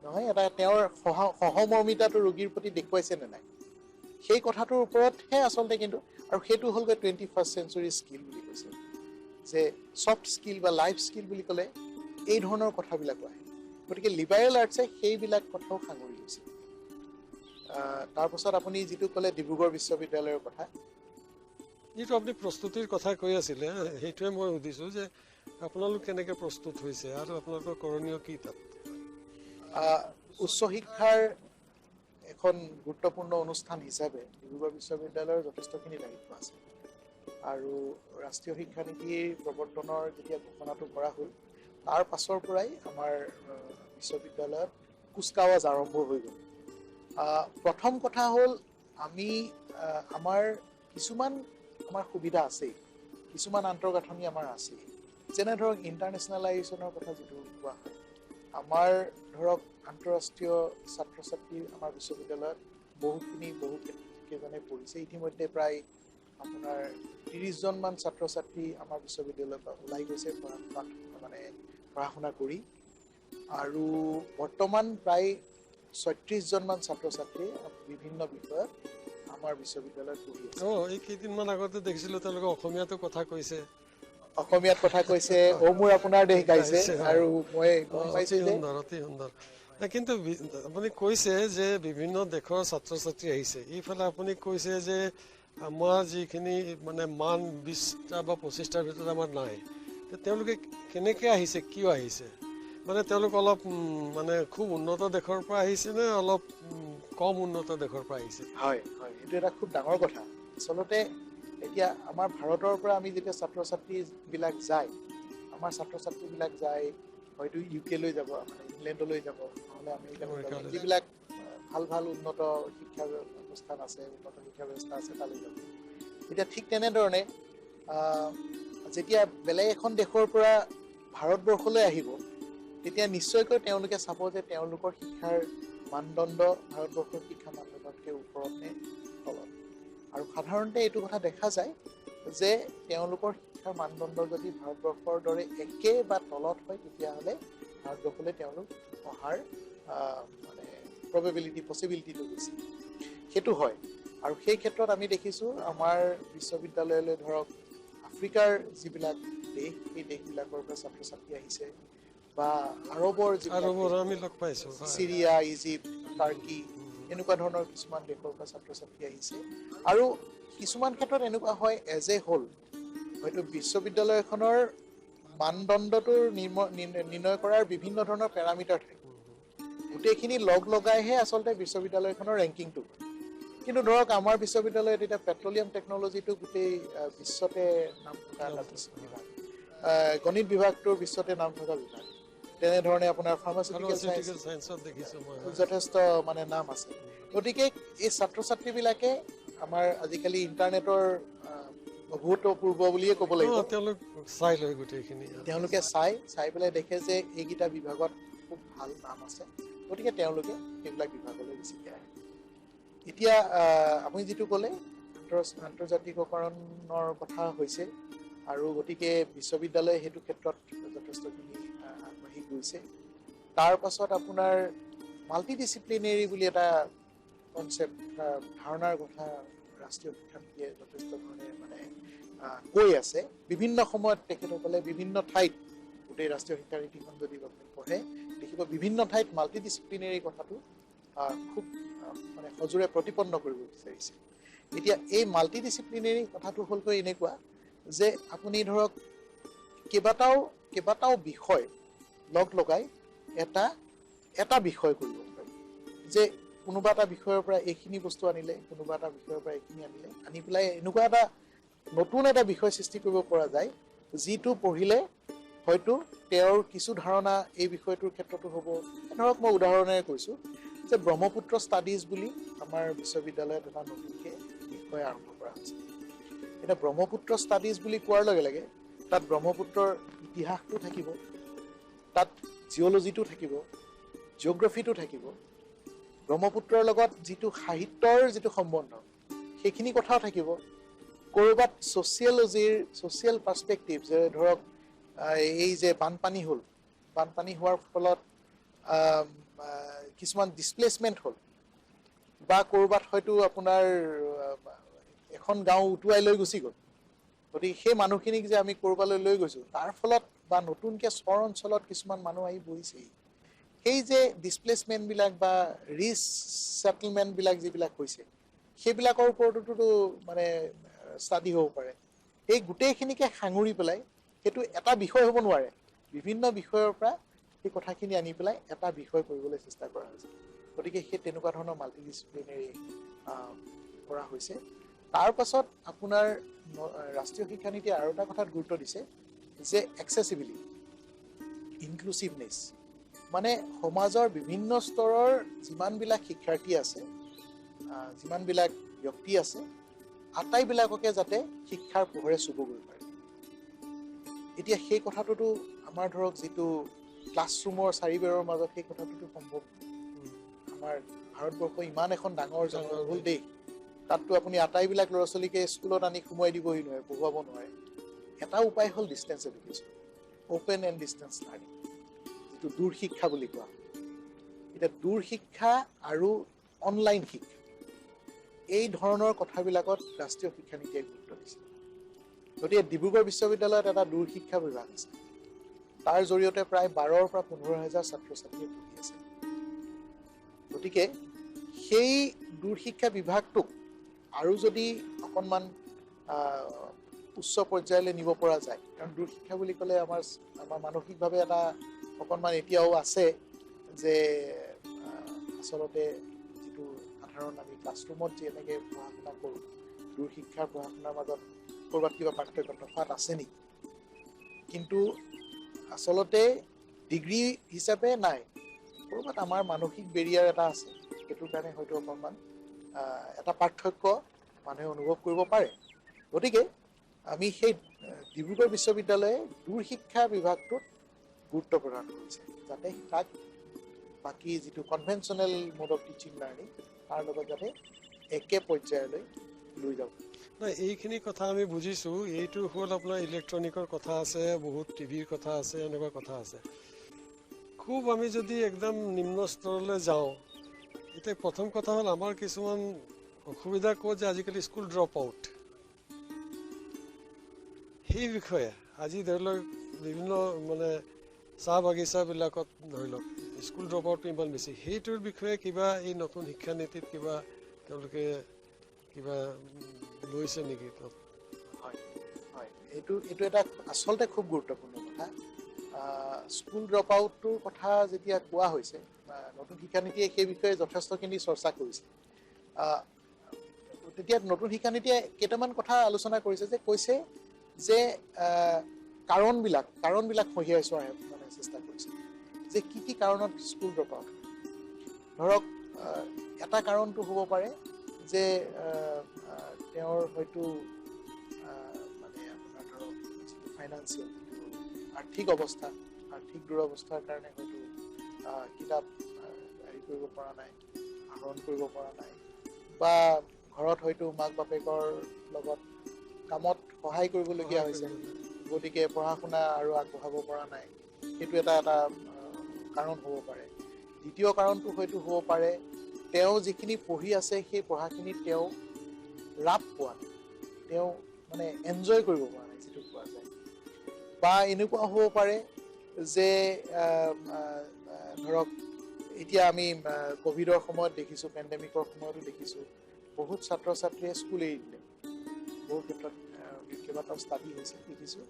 [SPEAKER 2] নহয়, এটা তেওঁৰ সহমৰ্মিতাটো ৰোগীৰ প্ৰতি দেখুৱাইছে নে নাই, সেই কথাটোৰ ওপৰতহে আচলতে। কিন্তু আৰু সেইটো হ'লগৈ 21st century স্কিল বুলি কৈছে, যে ছফ্ট স্কিল বা লাইফ স্কিল বুলি ক'লে এই ধৰণৰ কথাবিলাকো আহে। গতিকে লিবাৰেল আৰ্টছে সেইবিলাক কথাও সাঙুৰি লৈছে। তাৰপাছত আপুনি যিটো ক'লে ডিব্ৰুগড় বিশ্ববিদ্যালয়ৰ কথা,
[SPEAKER 1] যিটো আপুনি প্ৰস্তুতিৰ কথা কৈ আছিলে, সেইটোৱে মই সুধিছোঁ যে আপোনালোক কেনেকৈ প্ৰস্তুত হৈছে আৰু আপোনালোকৰ কৰণীয় কি তাত?
[SPEAKER 2] উচ্চ শিক্ষাৰ এখন গুৰুত্বপূৰ্ণ অনুষ্ঠান হিচাপে ডিব্ৰুগড় বিশ্ববিদ্যালয়ৰ যথেষ্টখিনি দায়িত্ব আছে। আৰু ৰাষ্ট্ৰীয় শিক্ষানীতিৰ প্ৰৱৰ্তনৰ যেতিয়া ঘোষণাটো কৰা হ'ল, তাৰ পাছৰ পৰাই আমাৰ বিশ্ববিদ্যালয়ত কুচকাৱাজ আৰম্ভ হৈ গ'ল। প্ৰথম কথা হ'ল আমাৰ কিছুমান সুবিধা আছেই, কিছুমান আন্তঃগাঁথনি আমাৰ আছেই। যেনে ধৰক ইণ্টাৰনেশ্যনেলাইজেশ্যনৰ কথা যিটো কোৱা হয়, আমাৰ ধৰক আন্তঃৰাষ্ট্ৰীয় ছাত্ৰ ছাত্ৰী আমাৰ বিশ্ববিদ্যালয়ত বহুকেইজনে পঢ়িছে। ইতিমধ্যে প্ৰায় আপোনাৰ 30জনমান ছাত্ৰ ছাত্ৰী আমাৰ বিশ্ববিদ্যালয়ৰ পৰা ওলাই গৈছে পঢ়া শুনা কৰি, আৰু বৰ্তমান প্ৰায় 36জনমান ছাত্ৰ ছাত্ৰী বিভিন্ন বিষয়ত আমাৰ বিশ্ববিদ্যালয়ত পঢ়ি আছে।
[SPEAKER 1] এই কেইদিনমান আগতে দেখিছিলোঁ তেওঁলোকে অসমীয়াতো কথা কৈছে,
[SPEAKER 2] অসমীয়াত কথা কৈছে, মোৰ আপোনাৰ দেশ গাইছে, আৰু মই গম পাইছোঁ যে
[SPEAKER 1] অতি সুন্দৰ। কিন্তু আপুনি কৈছে যে বিভিন্ন দেশৰ ছাত্ৰ ছাত্ৰী আহিছে, এইফালে আপুনি কৈছে যে আমাৰ যিখিনি মান 20টা বা 25টাৰ ভিতৰত আমাৰ নাই, তেওঁলোকে কেনেকৈ আহিছে, কিয় আহিছে? তেওঁলোক অলপ খুব উন্নত দেশৰ পৰা আহিছে নে অলপ কম উন্নত দেশৰ পৰা আহিছে?
[SPEAKER 2] হয়, এইটো এটা খুব ডাঙৰ কথা। আচলতে এতিয়া আমাৰ ভাৰতৰ পৰা আমি যেতিয়া ছাত্ৰ ছাত্ৰীবিলাক যায়, আমাৰ ছাত্ৰ ছাত্ৰীবিলাক যায় হয়তো UK-লৈ যাব, ইংলেণ্ডলৈ যাব, নহ'লে আমেৰিকালৈ যাব, যিবিলাক ভাল উন্নত শিক্ষা অনুষ্ঠান আছে, উন্নত শিক্ষা ব্যৱস্থা আছে, তালৈ যাব। এতিয়া ঠিক তেনেধৰণে যেতিয়া বেলেগ এখন দেশৰ পৰা ভাৰতবৰ্ষলৈ আহিব, তেতিয়া নিশ্চয়কৈ তেওঁলোকে চাব যে তেওঁলোকৰ শিক্ষাৰ মানদণ্ড ভাৰতবৰ্ষৰ শিক্ষা মানদণ্ডতকৈ ওপৰত নে তলত। আৰু সাধাৰণতে এইটো কথা দেখা যায় যে তেওঁলোকৰ শিক্ষাৰ মানদণ্ড যদি ভাৰতবৰ্ষৰ দৰে একে বা তলত হয়, তেতিয়াহ'লে ভাৰতবৰ্ষলৈ তেওঁলোক অহাৰ পচিবিলিটিটো বেছি। সেইটো হয়। আৰু সেই ক্ষেত্ৰত আমি দেখিছোঁ আমাৰ বিশ্ববিদ্যালয়লৈ ধৰক আফ্ৰিকাৰ যিবিলাক দেশ, সেই দেশবিলাকৰ পৰা ছাত্ৰ ছাত্ৰী আহিছে, বা আৰবৰ
[SPEAKER 1] আমি লগ পাইছোঁ,
[SPEAKER 2] চিৰিয়া, ইজিপ্ত, টাৰ্কি, এনেকুৱা ধৰণৰ কিছুমান দেশৰ পৰা ছাত্ৰ ছাত্ৰী আহিছে। আৰু কিছুমান ক্ষেত্ৰত এনেকুৱা হয় এজ এ হোল, হয়তো বিশ্ববিদ্যালয়খনৰ মানদণ্ডটো নিৰ্ণয় কৰাৰ বিভিন্ন ধৰণৰ পেৰামিটাৰ থাকে, গোটেইখিনি লগাইহে আচলতে বিশ্ববিদ্যালয়খনৰ ৰেংকিংটো। কিন্তু ধৰক আমাৰ বিশ্ববিদ্যালয়ত এতিয়া পেট্ৰলিয়াম টেকন'লজিটো গোটেই বিশ্বতে নাম থকা এটা বিভাগ, গণিত বিভাগটোৰ বিশ্বতে নাম থকা বিভাগ, তেনেধৰণে আপোনাৰ ফাৰ্মাচিউটিকেল চায়েন্সত যথেষ্ট নাম আছে। গতিকে এই ছাত্ৰ ছাত্ৰীবিলাকে আমাৰ আজিকালি ইণ্টাৰনেটৰ অভূতপূৰ্ব বুলিয়ে ক'ব লাগিব, তেওঁলোকে চাই পেলাই দেখে যে এইকেইটা বিভাগত খুব ভাল নাম আছে, গতিকে তেওঁলোকে সেইবিলাক বিভাগলৈ বেছিকৈ আহে। এতিয়া আপুনি যিটো ক'লে আন্তৰ্জাতিককৰণৰ কথা হৈছে, আৰু গতিকে বিশ্ববিদ্যালয়ে সেইটো ক্ষেত্ৰত যথেষ্টখিনি আগবাঢ়ি গৈছে। তাৰ পাছত আপোনাৰ মাল্টিডিচিপ্লিনেৰী বুলি এটা কনচেপ্ট, ধাৰণাৰ কথা ৰাষ্ট্ৰীয় শিক্ষানীতিয়ে যথেষ্ট ধৰণে কৈ আছে। বিভিন্ন সময়ত তেখেতসকলে বিভিন্ন ঠাইত, গোটেই ৰাষ্ট্ৰীয় শিক্ষানীতিখন যদি পঢ়ে দেখিব বিভিন্ন ঠাইত মাল্টিডিচিপ্লিনেৰী কথাটো খুব সজোৰে প্ৰতিপন্ন কৰিব বিচাৰিছে। এতিয়া এই মাল্টিডিচিপ্লিনেৰী কথাটো হ'লগৈ এনেকুৱা যে আপুনি ধৰক কেইবাটাও বিষয় লগাই এটা বিষয় কৰিব পাৰি, যে কোনোবা এটা বিষয়ৰ পৰা এইখিনি বস্তু আনিলে, কোনোবা এটা বিষয়ৰ পৰা এইখিনি আনি পেলাই এনেকুৱা এটা নতুন এটা বিষয় সৃষ্টি কৰিব পৰা যায়, যিটো পঢ়িলে হয়তো তেওঁৰ কিছু ধাৰণা এই বিষয়টোৰ ক্ষেত্ৰতো হ'ব। ধৰক মই উদাহৰণেৰে কৈছোঁ যে ব্ৰহ্মপুত্ৰ ষ্টাডিজ বুলি আমাৰ বিশ্ববিদ্যালয়ত এটা নতুনকৈ বিষয় আৰম্ভ কৰা হৈছে। এতিয়া ব্ৰহ্মপুত্ৰ ষ্টাডিজ বুলি কোৱাৰ লগে লগে তাত ব্ৰহ্মপুত্ৰৰ ইতিহাসটো থাকিব, তাত জিঅ'লজিটো থাকিব, জিঅ'গ্ৰাফিটো থাকিব, ব্ৰহ্মপুত্ৰৰ লগত যিটো সাহিত্যৰ যিটো সম্বন্ধ সেইখিনি কথাও থাকিব, ক'ৰবাত ছ'চিয়েল পাৰ্চপেক্টিভ, যে ধৰক এই যে বানপানী হ'ল, বানপানী হোৱাৰ ফলত কিছুমান ডিছপ্লেচমেণ্ট হ'ল, বা ক'ৰবাত হয়তো আপোনাৰ এখন গাঁও উটুৱাই লৈ গুচি গ'ল, গতিকে সেই মানুহখিনিক যে আমি ক'ৰবালৈ লৈ গৈছোঁ তাৰ ফলত, বা নতুনকৈ চৰ অঞ্চলত কিছুমান মানুহ আহি বহিছেহি, সেই যে ডিছপ্লেচমেণ্টবিলাক বা ৰিছেটেলমেণ্টবিলাক যিবিলাক হৈছে সেইবিলাকৰ ওপৰতো মানে ষ্টাডি হ'ব পাৰে। এই গোটেইখিনিকে সাঙুৰি পেলাই সেইটো এটা বিষয় হ'ব নোৱাৰে, বিভিন্ন বিষয়ৰ পৰা সেই কথাখিনি আনি পেলাই এটা বিষয় কৰিবলৈ চেষ্টা কৰা হৈছে। গতিকে সেই তেনেকুৱা ধৰণৰ মাল্টিডিচিপ্লিনেৰী কৰা হৈছে। তাৰ পাছত আপোনাৰ ৰাষ্ট্ৰীয় শিক্ষানীতিয়ে আৰু এটা কথাত গুৰুত্ব দিছে যে এক্সেচিবিলিটি, ইনক্লুচিভনেছ, মানে সমাজৰ বিভিন্ন স্তৰৰ যিমানবিলাক শিক্ষাৰ্থী আছে, যিমানবিলাক ব্যক্তি আছে, আটাইবিলাককে যাতে শিক্ষাৰ পোহৰে চুবগৈ পাৰে। এতিয়া সেই কথাটোতো আমাৰ ধৰক যিটো ক্লাছৰুমৰ চাৰিবেৰৰ মাজত সেই কথাটোতো সম্ভৱ। আমাৰ ভাৰতবৰ্ষ ইমান এখন ডাঙৰ জনবহুল দেশ, তাততো আপুনি আটাইবিলাক ল'ৰা ছোৱালীকে স্কুলত আনি সোমোৱাই দিবহি নোৱাৰে, পঢ়ুৱাব নোৱাৰে। এটা উপায় হ'ল distance education, open and distance learning, যিটো দূৰ শিক্ষা বুলি কোৱা হয়। এতিয়া দূৰ শিক্ষা আৰু অনলাইন শিক্ষা, এই ধৰণৰ কথাবিলাকত ৰাষ্ট্ৰীয় শিক্ষানীতিয়ে গুৰুত্ব দিছে। গতিকে ডিব্ৰুগড় বিশ্ববিদ্যালয়ত এটা দূৰ শিক্ষা বিভাগ আছে, তাৰ জৰিয়তে প্ৰায় 12,000 পৰা 15,000 ছাত্ৰ ছাত্ৰীয়ে পঢ়ি আছে। গতিকে সেই দূৰ শিক্ষা বিভাগটোক আৰু যদি অকণমান উচ্চ পৰ্যায়লৈ নিব পৰা যায়, কাৰণ দূৰ শিক্ষা বুলি ক'লে আমাৰ মানসিকভাৱে এটা অকণমান এতিয়াও আছে যে আচলতে যিটো সাধাৰণ আমি ক্লাছৰুমত যি এনেকৈ পঢ়া শুনা কৰোঁ, দূৰ শিক্ষাৰ পঢ়া শুনাৰ মাজত ক'ৰবাত কিবা পাৰ্থক্য তফাৎ আছে নেকি? কিন্তু আচলতে ডিগ্ৰী হিচাপে নাই, ক'ৰবাত আমাৰ মানসিক বেৰিয়াৰ এটা আছে, সেইটোৰ কাৰণে হয়তো অকণমান এটা পাৰ্থক্য মানুহে অনুভৱ কৰিব পাৰে। গতিকে আমি সেই ডিব্ৰুগড় বিশ্ববিদ্যালয়ে দূৰ শিক্ষা বিভাগটোত গুৰুত্ব প্ৰদান কৰিছে, যাতে তাক বাকী যিটো conventional mode of teaching learning তাৰ লগত যাতে একে পৰ্যায়লৈ লৈ যাব।
[SPEAKER 1] নাই, এইখিনি কথা আমি বুজিছোঁ। এইটো হ'ল আপোনাৰ ইলেক্ট্ৰনিকৰ কথা আছে, বহুত টিভিৰ কথা আছে, এনেকুৱা কথা আছে। খুব আমি যদি একদম নিম্ন স্তৰলৈ যাওঁ, এতিয়া প্ৰথম কথা হ'ল আমাৰ কিছুমান অসুবিধা ক'ত যে আজিকালি স্কুল ড্ৰপ আউট, সেই বিষয়ে আজি ধৰি লওক বিভিন্ন মানে চাহ বাগিচাবিলাকত ধৰি লওক স্কুল ড্ৰপ আউটটো ইমান বেছি, সেইটোৰ বিষয়ে কিবা এই নতুন শিক্ষানীতিত কিবা তেওঁলোকে কিবা লৈছে নেকি?
[SPEAKER 2] হয় হয়, এইটো এটা আচলতে খুব গুৰুত্বপূৰ্ণ কথা। স্কুল ড্ৰপ আউটটোৰ কথা যেতিয়া কোৱা হৈছে, নতুন শিক্ষানীতিয়ে সেই বিষয়ে যথেষ্টখিনি চৰ্চা কৰিছে। তেতিয়া নতুন শিক্ষানীতিয়ে কেইটামান কথা আলোচনা কৰিছে, যে কৈছে যে কাৰণবিলাক সহিয়াই চোৱাৰ মানে চেষ্টা কৰিছে, যে কি কি কাৰণত স্কুল ড্ৰপ আউট। ধৰক এটা কাৰণটো হ'ব পাৰে যে তেওঁৰ হয়তো মানে আপোনাৰ ধৰক যিটো ফাইনেন্সিয়েল আৰ্থিক দুৰৱস্থাৰ কাৰণে হয়তো কিতাপ হেৰি কৰিব পৰা নাই, আহৰণ কৰিব পৰা নাই, বা ঘৰত হয়তো মাক বাপেকৰ লগত কামত সহায় কৰিবলগীয়া হৈছে, গতিকে পঢ়া শুনা আৰু আগবঢ়াব পৰা নাই। সেইটো এটা কাৰণ হ'ব পাৰে। দ্বিতীয় কাৰণটো হয়তো হ'ব পাৰে তেওঁ যিখিনি পঢ়ি আছে সেই পঢ়াখিনিত তেওঁ ৰাপ পোৱা নাই, তেওঁ মানে এনজয় কৰিব পৰা নাই, যিটো কোৱা যায়। বা এনেকুৱা হ'ব পাৰে যে ধৰক এতিয়া আমি ক'ভিডৰ সময়ত দেখিছোঁ, পেণ্ডেমিকৰ সময়তো দেখিছোঁ, বহুত ছাত্ৰ ছাত্ৰীয়ে স্কুল এৰি দিলে। বহু ক্ষেত্ৰত কেইবাটাও ষ্টাডি হৈছে, দেখিছোঁ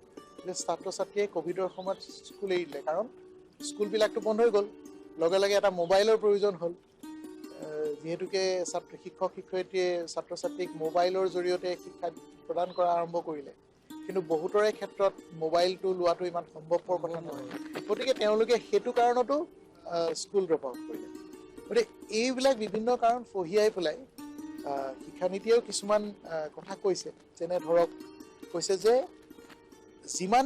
[SPEAKER 2] যে ছাত্ৰ ছাত্ৰীয়ে ক'ভিডৰ সময়ত স্কুল এৰি দিলে, কাৰণ স্কুলবিলাকতো বন্ধ হৈ গ'ল, লগে লগে এটা মোবাইলৰ প্ৰয়োজন হ'ল। যিহেতুকে শিক্ষক শিক্ষয়িত্ৰীয়ে ছাত্ৰ ছাত্ৰীক মোবাইলৰ জৰিয়তে শিক্ষা প্ৰদান কৰা আৰম্ভ কৰিলে, কিন্তু বহুতৰে ক্ষেত্ৰত মোবাইলটো লোৱাটো ইমান সম্ভৱপৰ কথা নহয়, গতিকে তেওঁলোকে সেইটো কাৰণতো স্কুল ড্ৰপ আউট কৰিলে। গতিকে এইবিলাক বিভিন্ন কাৰণ সহিয়াই পেলাই শিক্ষানীতিয়েও কিছুমান কথা কৈছে, যেনে ধৰক কৈছে যে যিমান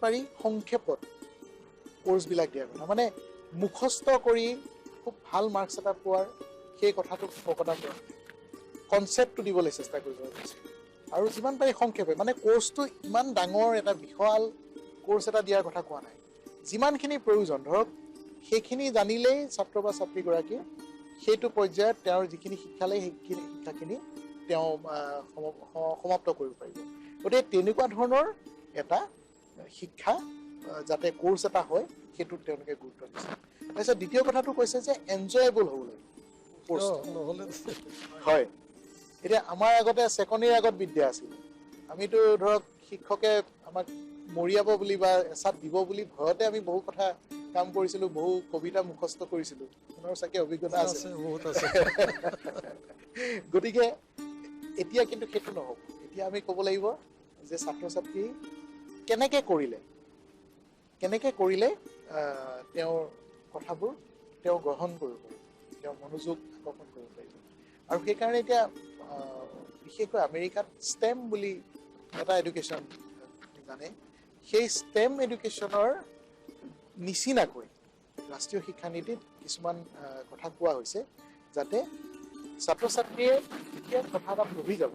[SPEAKER 2] পাৰি সংক্ষেপত কোৰ্চবিলাক দিয়াৰ কথা মানে মুখস্থ কৰি খুব ভাল মাৰ্কছ এটা পোৱাৰ সেই কথাটো ফকতা কৰা কনচেপ্টটো দিবলৈ চেষ্টা কৰিব লাগিছে আৰু যিমান পাৰি সংক্ষেপে মানে কোৰ্চটো ইমান ডাঙৰ এটা বিশাল কোৰ্চ এটা দিয়াৰ কথা কোৱা নাই যিমানখিনি প্ৰয়োজন ধৰক সেইখিনি জানিলেই ছাত্ৰ বা ছাত্ৰীগৰাকী সেইটো পৰ্যায়ত তেওঁৰ যিখিনি শিক্ষা লাগে সেইখিনি শিক্ষাখিনি তেওঁ সমাপ্ত কৰিব পাৰিব গতিকে তেনেকুৱা ধৰণৰ এটা শিক্ষা যাতে কোৰ্চ এটা হয় সেইটোত তেওঁলোকে গুৰুত্ব দিছে তাৰপিছত দ্বিতীয় কথাটো কৈছে যে এনজয়েবল হ'ব লাগিব
[SPEAKER 1] নহ'লে
[SPEAKER 2] হয় এতিয়া আমাৰ আগতে ছেকেণ্ডেৰীৰ আগত বিদ্যা আছিল আমিতো ধৰক শিক্ষকে আমাক মৰিয়াব বুলি বা এচাত দিব বুলি ভয়তে আমি বহু কথা কাম কৰিছিলোঁ বহু কবিতা মুখস্থ কৰিছিলোঁ আপোনাৰ চাগে অভিজ্ঞতা আছে
[SPEAKER 1] বহুত আছে
[SPEAKER 2] গতিকে এতিয়া কিন্তু সেইটো নহ'ব এতিয়া আমি ক'ব লাগিব যে ছাত্ৰ ছাত্ৰী কেনেকৈ কৰিলে তেওঁৰ কথাবোৰ তেওঁ গ্ৰহণ কৰিব পাৰিব তেওঁ মনোযোগ আকৰ্ষণ কৰিব পাৰিব আৰু সেইকাৰণে এতিয়া বিশেষকৈ আমেৰিকাত ষ্টেম বুলি এটা এডুকেশ্যন জানে সেই ষ্টেম এডুকেশ্যনৰ নিচিনাকৈ ৰাষ্ট্ৰীয় শিক্ষানীতিত কিছুমান কথা কোৱা হৈছে যাতে ছাত্ৰ ছাত্ৰীয়ে যেতিয়া কথা এটা পঢ়ি যাব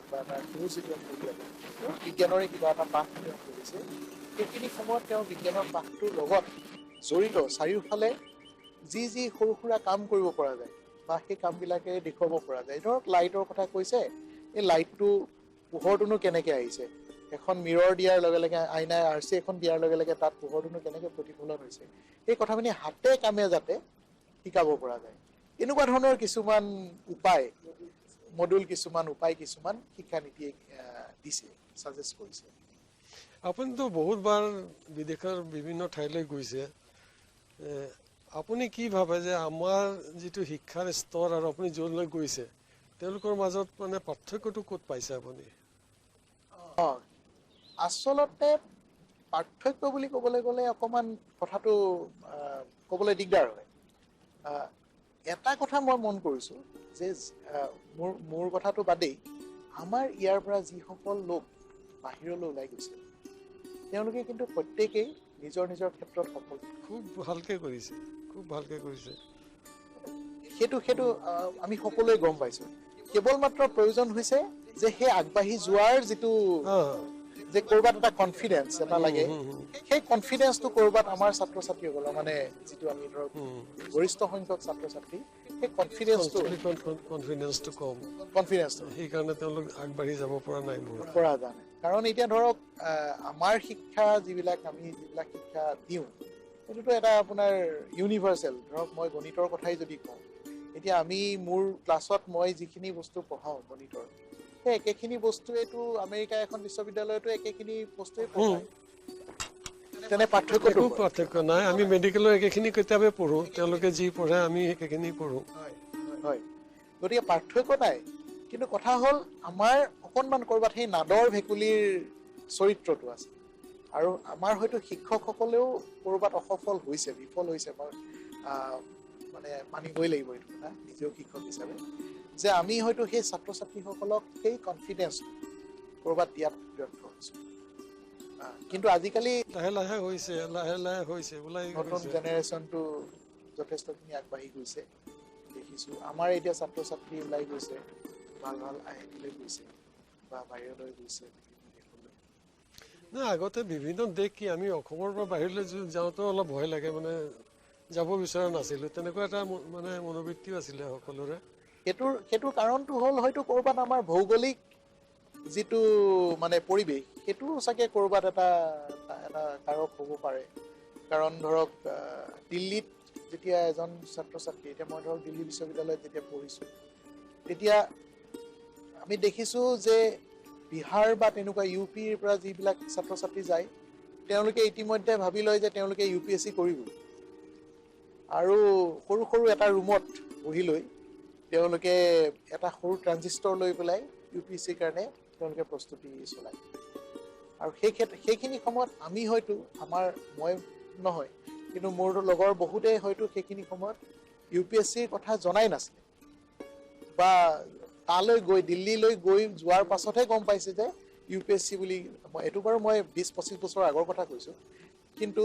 [SPEAKER 2] বা এটা নিউজ যেতিয়া পঢ়ি যাব বিজ্ঞানৰে কিবা এটা পাঠ তেওঁ পঢ়িছে সেইখিনি সময়ত তেওঁ বিজ্ঞানৰ পাঠটোৰ লগত জড়িত চাৰিওফালে যি সৰু সুৰা কাম কৰিব পৰা যায় বা সেই কামবিলাকে দেখুৱাব পৰা যায় ধৰক লাইটৰ কথা কৈছে এই লাইটটো পোহৰটোনো কেনেকৈ আহিছে এখন মিৰৰ দিয়াৰ লগে লগে আইনাই RC এখন দিয়াৰ লগে লগে তাত পোহৰটোনো কেনেকৈ প্ৰতিফলন হৈছে সেই কথাখিনি হাতে কামে যাতে শিকাব পৰা যায় এনেকুৱা ধৰণৰ কিছুমান উপায় মডুল কিছুমান শিক্ষানীতিয়ে দিছে সাজেষ্ট কৰিছে
[SPEAKER 1] আপুনিতো বহুতবাৰ বিদেশৰ বিভিন্ন ঠাইলৈ গৈছে আপুনি কি ভাবে যে আমাৰ যিটো শিক্ষাৰ স্তৰ আৰু আপুনি য'লৈ গৈছে তেওঁলোকৰ মাজত মানে পাৰ্থক্যটো ক'ত পাইছে আপুনি
[SPEAKER 2] আচলতে পাৰ্থক্য বুলি ক'বলৈ গ'লে অকণমান কথাটো ক'বলৈ দিগদাৰ হয় এটা কথা মই মন কৰিছোঁ যে মোৰ কথাটো বাদেই আমাৰ ইয়াৰ পৰা যিসকল লোক বাহিৰলৈ ওলাই গৈছে তেওঁলোকে কিন্তু প্ৰত্যেকেই নিজৰ ক্ষেত্ৰত সফল
[SPEAKER 1] খুব ভালকৈ কৰিছে
[SPEAKER 2] সেইটো আমি সকলোৱে গম পাইছোঁ কেৱল মাত্ৰ প্ৰয়োজন হৈছে যে সেই আগবাঢ়ি যোৱাৰ যিটো যে ক'ৰবাত এটা কনফিডেন্স এটা লাগে সেই কনফিডেন্সটো ক'ৰবাত আমাৰ ছাত্ৰ ছাত্ৰীসকলৰ মানে যিটো আমি ধৰক গৰিষ্ঠ সংখ্যক ছাত্ৰ ছাত্ৰী সেই কনফিডেন্সটো কম
[SPEAKER 1] সেইকাৰণে তেওঁলোক আগবাঢ়ি যাব পৰা নাই
[SPEAKER 2] কাৰণ এতিয়া ধৰক আমাৰ শিক্ষা যিবিলাক শিক্ষা দিওঁ সেইটোতো এটা আপোনাৰ ইউনিভাৰ্চেল ধৰক মই গণিতৰ কথাই যদি কওঁ এতিয়া আমি মোৰ ক্লাছত মই যিখিনি বস্তু পঢ়াওঁ গণিতৰ সেই একেখিনি বস্তুৱেতো আমেৰিকা এখন বিশ্ববিদ্যালয়তো একেখিনি বস্তুৱে পঢ়ায় তেনে
[SPEAKER 1] পাৰ্থক্য নাই আমি মেডিকেলৰ একেখিনি কিতাপে পঢ়োঁ তেওঁলোকে যি পঢ়ে আমি একেখিনি পঢ়োঁ
[SPEAKER 2] হয় গতিকে পাৰ্থক্য নাই কিন্তু কথা হ'ল আমাৰ অকণমান ক'ৰবাত সেই নাদৰ ভেকুলীৰ চৰিত্ৰটো আছে আৰু আমাৰ হয়তো শিক্ষকসকলেও ক'ৰবাত অসফল হৈছে বিফল হৈছে মই মানে মানিবই লাগিব এইটো কথা নিজেও শিক্ষক হিচাপে যে আমি হয়তো সেই ছাত্ৰ ছাত্ৰীসকলক সেই কনফিডেন্স ক'ৰবাত দিয়াত ব্যৰ্থ হৈছোঁ কিন্তু আজিকালি
[SPEAKER 1] লাহে লাহে হৈছে
[SPEAKER 2] নতুন জেনেৰেশ্যনটো যথেষ্টখিনি আগবাঢ়ি গৈছে দেখিছোঁ আমাৰ এতিয়া ছাত্ৰ ছাত্ৰী ওলাই গৈছে ভাল IIT-লৈ গৈছে বা বাহিৰলৈ গৈছে
[SPEAKER 1] আগতে বিভিন্ন দেশ কি আমি অসমৰ পৰা বাহিৰলৈ যাওঁতে অলপ ভয় লাগে মানে যাব বিচৰা নাছিলোঁ তেনেকুৱা এটা মানে মনোবৃত্তিও আছিলে সকলোৰে
[SPEAKER 2] সেইটোৰ কাৰণটো হ'ল হয়তো ক'ৰবাত আমাৰ ভৌগোলিক যিটো মানে পৰিৱেশ সেইটো চাগে ক'ৰবাত এটা কাৰক হ'ব পাৰে কাৰণ ধৰক দিল্লীত যেতিয়া এজন ছাত্ৰ ছাত্ৰী এতিয়া মই ধৰক দিল্লী বিশ্ববিদ্যালয়ত যেতিয়া পঢ়িছোঁ তেতিয়া আমি দেখিছোঁ যে বিহাৰ বা তেনেকুৱা UPৰ পৰা যিবিলাক ছাত্ৰ ছাত্ৰী যায় তেওঁলোকে ইতিমধ্যে ভাবি লয় যে তেওঁলোকে UPSC কৰিব আৰু সৰু এটা ৰুমত বহি লৈ তেওঁলোকে এটা সৰু ট্ৰানজিষ্টৰ লৈ পেলাই UPSCৰ কাৰণে তেওঁলোকে প্ৰস্তুতি চলায় আৰু সেইখিনি সময়ত আমি হয়তো মই নহয় কিন্তু মোৰ লগৰ বহুতেই হয়তো সেইখিনি সময়ত UPSCৰ কথা জনাই নাছিলে বা তালৈ গৈ দিল্লীলৈ যোৱাৰ পাছতহে গম পাইছে যে UPSC বুলি এইটো বাৰু মই 20-25 বছৰ আগৰ কথা কৈছোঁ কিন্তু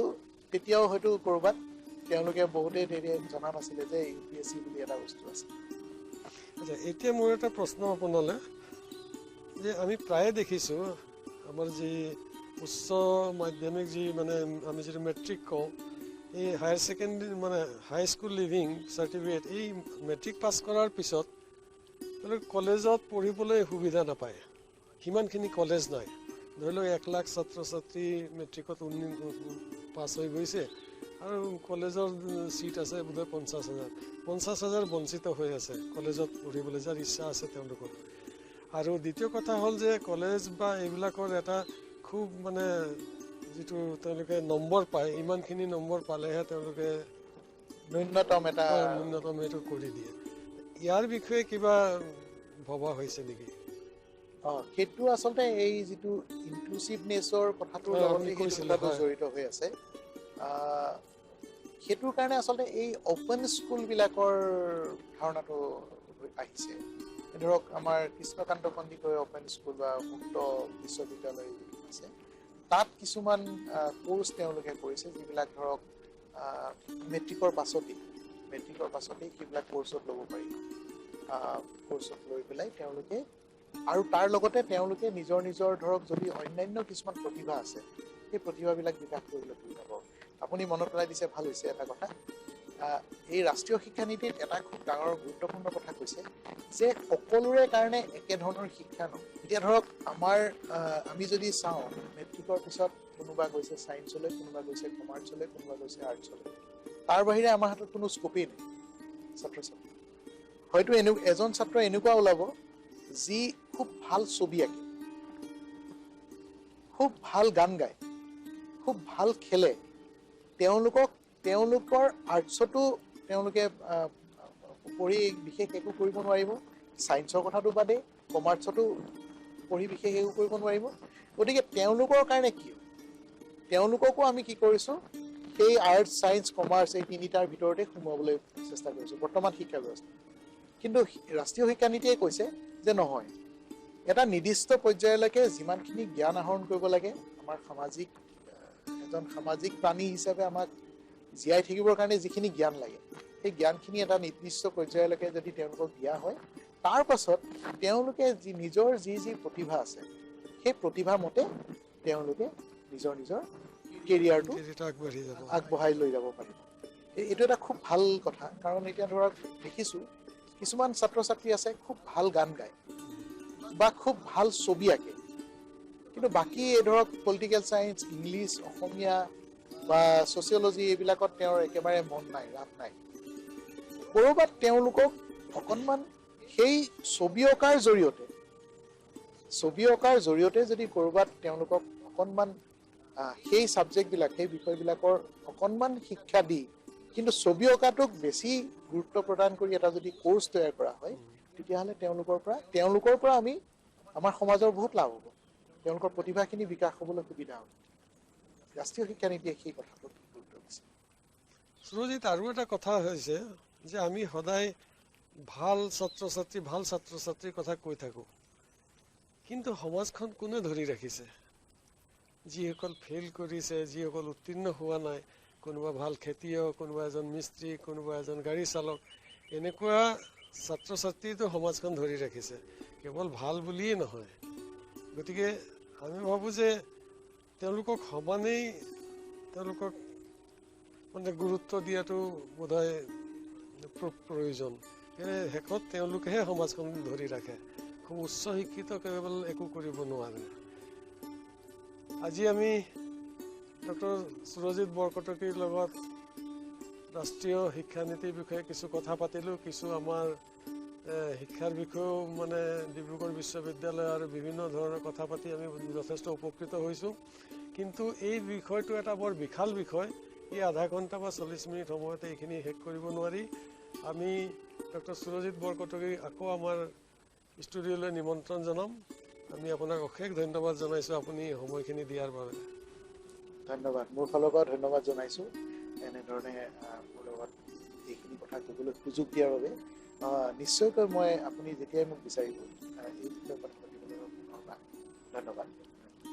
[SPEAKER 2] তেতিয়াও হয়তো ক'ৰবাত তেওঁলোকে বহুতেই জনা নাছিলে যে UPSC বুলি এটা বস্তু আছে।
[SPEAKER 1] আচ্ছা, এতিয়া মোৰ এটা প্ৰশ্ন আপোনালৈ, যে আমি প্ৰায়ে দেখিছোঁ আমাৰ যি উচ্চ মাধ্যমিক যি মানে আমি যিটো মেট্ৰিক কওঁ, এই হায়াৰ ছেকেণ্ডেৰী মানে হাই স্কুল লিভিং চাৰ্টিফিকেট, এই মেট্ৰিক পাছ কৰাৰ পিছত কলেজত পঢ়িবলৈ সুবিধা নাপায়, সিমানখিনি কলেজ নাই। ধৰি লওক 1 লাখ ছাত্ৰ ছাত্ৰী মেট্ৰিকত পাছ হৈ গৈছে আৰু কলেজৰ চিট আছে বোধহয় 50,000 বঞ্চিত হৈ আছে কলেজত পঢ়িবলৈ, যাৰ ইচ্ছা আছে তেওঁলোকৰ। আৰু দ্বিতীয় কথা হ'ল যে কলেজ বা এইবিলাকৰ এটা খুব মানে যিটো তেওঁলোকে নম্বৰ পায়, ইমানখিনি নম্বৰ পালেহে তেওঁলোকে
[SPEAKER 2] ন্যূনতম
[SPEAKER 1] এইটো কৰি দিয়ে। ইয়াৰ বিষয়ে কিবা ভবা হৈছে নেকি?
[SPEAKER 2] সেইটো আচলতে এই যিটো ইনক্লুচিভনেছৰ কথাটোৰ লগতে
[SPEAKER 1] আপুনি
[SPEAKER 2] সেইটো
[SPEAKER 1] কৈছিলে,
[SPEAKER 2] কথাটো জড়িত হৈ আছে। সেইটোৰ কাৰণে আচলতে এই অ'পেন স্কুলবিলাকৰ ধাৰণাটো আহিছে। ধৰক আমাৰ কৃষ্ণকান্ত সন্দিকৈ অ'পেন স্কুল বা মুক্ত বিশ্ববিদ্যালয় আছে, তাত কিছুমান কোৰ্চ তেওঁলোকে কৰিছে যিবিলাক ধৰক মেট্ৰিকৰ পাছতেই সেইবিলাক কোৰ্চত ল'ব পাৰি। কোৰ্চত লৈ পেলাই তেওঁলোকে, আৰু তাৰ লগতে তেওঁলোকে নিজৰ ধৰক যদি অন্যান্য কিছুমান প্ৰতিভা আছে, সেই প্ৰতিভাবিলাক বিকাশ কৰিবলৈ সুবিধা পাব। আপুনি মনত পেলাই দিছে, ভাল হৈছে এটা কথা। এই ৰাষ্ট্ৰীয় শিক্ষানীতিত এটা খুব ডাঙৰ গুৰুত্বপূৰ্ণ কথা কৈছে যে সকলোৰে কাৰণে একেধৰণৰ শিক্ষা নহয়। এতিয়া ধৰক আমি যদি চাওঁ, মেট্ৰিকৰ পিছত কোনোবা গৈছে ছায়েন্সলৈ, কোনোবা গৈছে কমাৰ্চলৈ, কোনোবা গৈছে আৰ্টছলৈ, তাৰ বাহিৰে আমাৰ হাতত কোনো স্কোপেই নাই ছাত্ৰ ছাত্ৰী। হয়তো এজন ছাত্ৰ এনেকুৱা ওলাব যি খুব ভাল ছবি আঁকে, খুব ভাল গান গায়, খুব ভাল খেলে, তেওঁলোকৰ আৰ্টছতো তেওঁলোকে পঢ়ি বিশেষ একো কৰিব নোৱাৰিব, ছায়েন্সৰ কথাটো বাদেই কমাৰ্চতো পঢ়ি বিশেষ একো কৰিব নোৱাৰিব। গতিকে তেওঁলোকৰ কাৰণে কি, তেওঁলোককো আমি কি কৰিছোঁ, সেই আৰ্টছ ছায়েন্স কমাৰ্চ এই তিনিটাৰ ভিতৰতে সোমোৱাবলৈ চেষ্টা কৰিছোঁ বৰ্তমান শিক্ষা ব্যৱস্থা। কিন্তু ৰাষ্ট্ৰীয় শিক্ষানীতিয়ে কৈছে যে নহয়, এটা নিৰ্দিষ্ট পৰ্যায়লৈকে যিমানখিনি জ্ঞান আহৰণ কৰিব লাগে, আমাৰ এজন সামাজিক প্ৰাণী হিচাপে আমাক জীয়াই থাকিবৰ কাৰণে যিখিনি জ্ঞান লাগে, সেই জ্ঞানখিনি এটা নিৰ্দিষ্ট পৰ্যায়লৈকে যদি তেওঁলোকক দিয়া হয়, তাৰ পাছত তেওঁলোকে নিজৰ যি প্ৰতিভা আছে, সেই প্ৰতিভা মতে তেওঁলোকে নিজৰ কেৰিয়াৰটো আগবঢ়াই লৈ যাব পাৰিব। এইটো এটা খুব ভাল কথা। কাৰণ এতিয়া ধৰক দেখিছোঁ কিছুমান ছাত্ৰ ছাত্ৰী আছে খুব ভাল গান গায় বা খুব ভাল ছবি আঁকে, কিন্তু বাকী ধৰক পলিটিকেল ছায়েন্স, ইংলিছ, অসমীয়া বা ছচিয়লজি এইবিলাকত তেওঁৰ একেবাৰে মন নাই, ৰাপ নাই। ক'ৰবাত তেওঁলোকক অকণমান সেই ছবি অঁকাৰ জৰিয়তে যদি ক'ৰবাত তেওঁলোকক অকণমান সেই ছাবজেক্টবিলাক, সেই বিষয়বিলাকৰ অকণমান শিক্ষা দি, কিন্তু ছবি অঁকাটোক বেছি গুৰুত্ব প্ৰদান কৰি এটা যদি কোৰ্চ তৈয়াৰ কৰা হয়, তেতিয়াহ'লে তেওঁলোকৰ পৰা আমাৰ সমাজৰ বহুত লাভ হ'ব, তেওঁলোকৰ প্ৰতিভাখিনি বিকাশ হ'বলৈ সুবিধা হ'ব। ৰাষ্ট্ৰীয় শিক্ষানীতিয়ে সেই কথাটোত গুৰুত্ব দিছে।
[SPEAKER 1] সুৰজিত, আৰু এটা কথা হৈছে যে আমি সদায় ভাল ছাত্ৰ ছাত্ৰীৰ কথা কৈ থাকোঁ, কিন্তু সমাজখন কোনে ধৰি ৰাখিছে? যিসকল ফেইল কৰিছে, যিসকল উত্তীৰ্ণ হোৱা নাই, কোনোবা ভাল খেতিয়ক, কোনোবা এজন মিস্ত্ৰী, কোনোবা এজন গাড়ী চালক, এনেকুৱা ছাত্ৰ ছাত্ৰীটো সমাজখন ধৰি ৰাখিছে, কেৱল ভাল বুলিয়েই নহয়। গতিকে আমি ভাবোঁ যে তেওঁলোকক সমানেই মানে গুৰুত্ব দিয়াটো বোধহয় প্ৰয়োজন। শেষত তেওঁলোকেহে সমাজখন ধৰি ৰাখে, খুব উচ্চ শিক্ষিত কেৱল একো কৰিব নোৱাৰে। আজি আমি ডক্টৰ সুৰজিত বৰকটকীৰ লগত ৰাষ্ট্ৰীয় শিক্ষানীতিৰ বিষয়ে কিছু কথা পাতিলোঁ, কিছু আমাৰ শিক্ষাৰ বিষয়েও মানে ডিব্ৰুগড় বিশ্ববিদ্যালয় আৰু বিভিন্ন ধৰণৰ কথা পাতি আমি যথেষ্ট উপকৃত হৈছোঁ। কিন্তু এই বিষয়টো এটা বৰ বিশাল বিষয়, এই আধা ঘণ্টা বা 40 মিনিট সময়তে এইখিনি শেষ কৰিব নোৱাৰি। আমি ডক্টৰ সুৰজিত বৰকটকীক আকৌ আমাৰ ষ্টুডিঅ'লৈ নিমন্ত্ৰণ জনাম। আমি আপোনাক অশেষ ধন্যবাদ জনাইছোঁ আপুনি সময়খিনি দিয়াৰ বাবে।
[SPEAKER 2] ধন্যবাদ, মোৰ ফালৰ পৰা ধন্যবাদ জনাইছোঁ এনেধৰণে মোৰ লগত এইখিনি কথা ক'বলৈ সুযোগ দিয়াৰ বাবে। নিশ্চয়কৈ আপুনি যেতিয়াই মোক বিচাৰিব এই বিষয়ে কথা পাতিবলৈ ধন্যবাদ।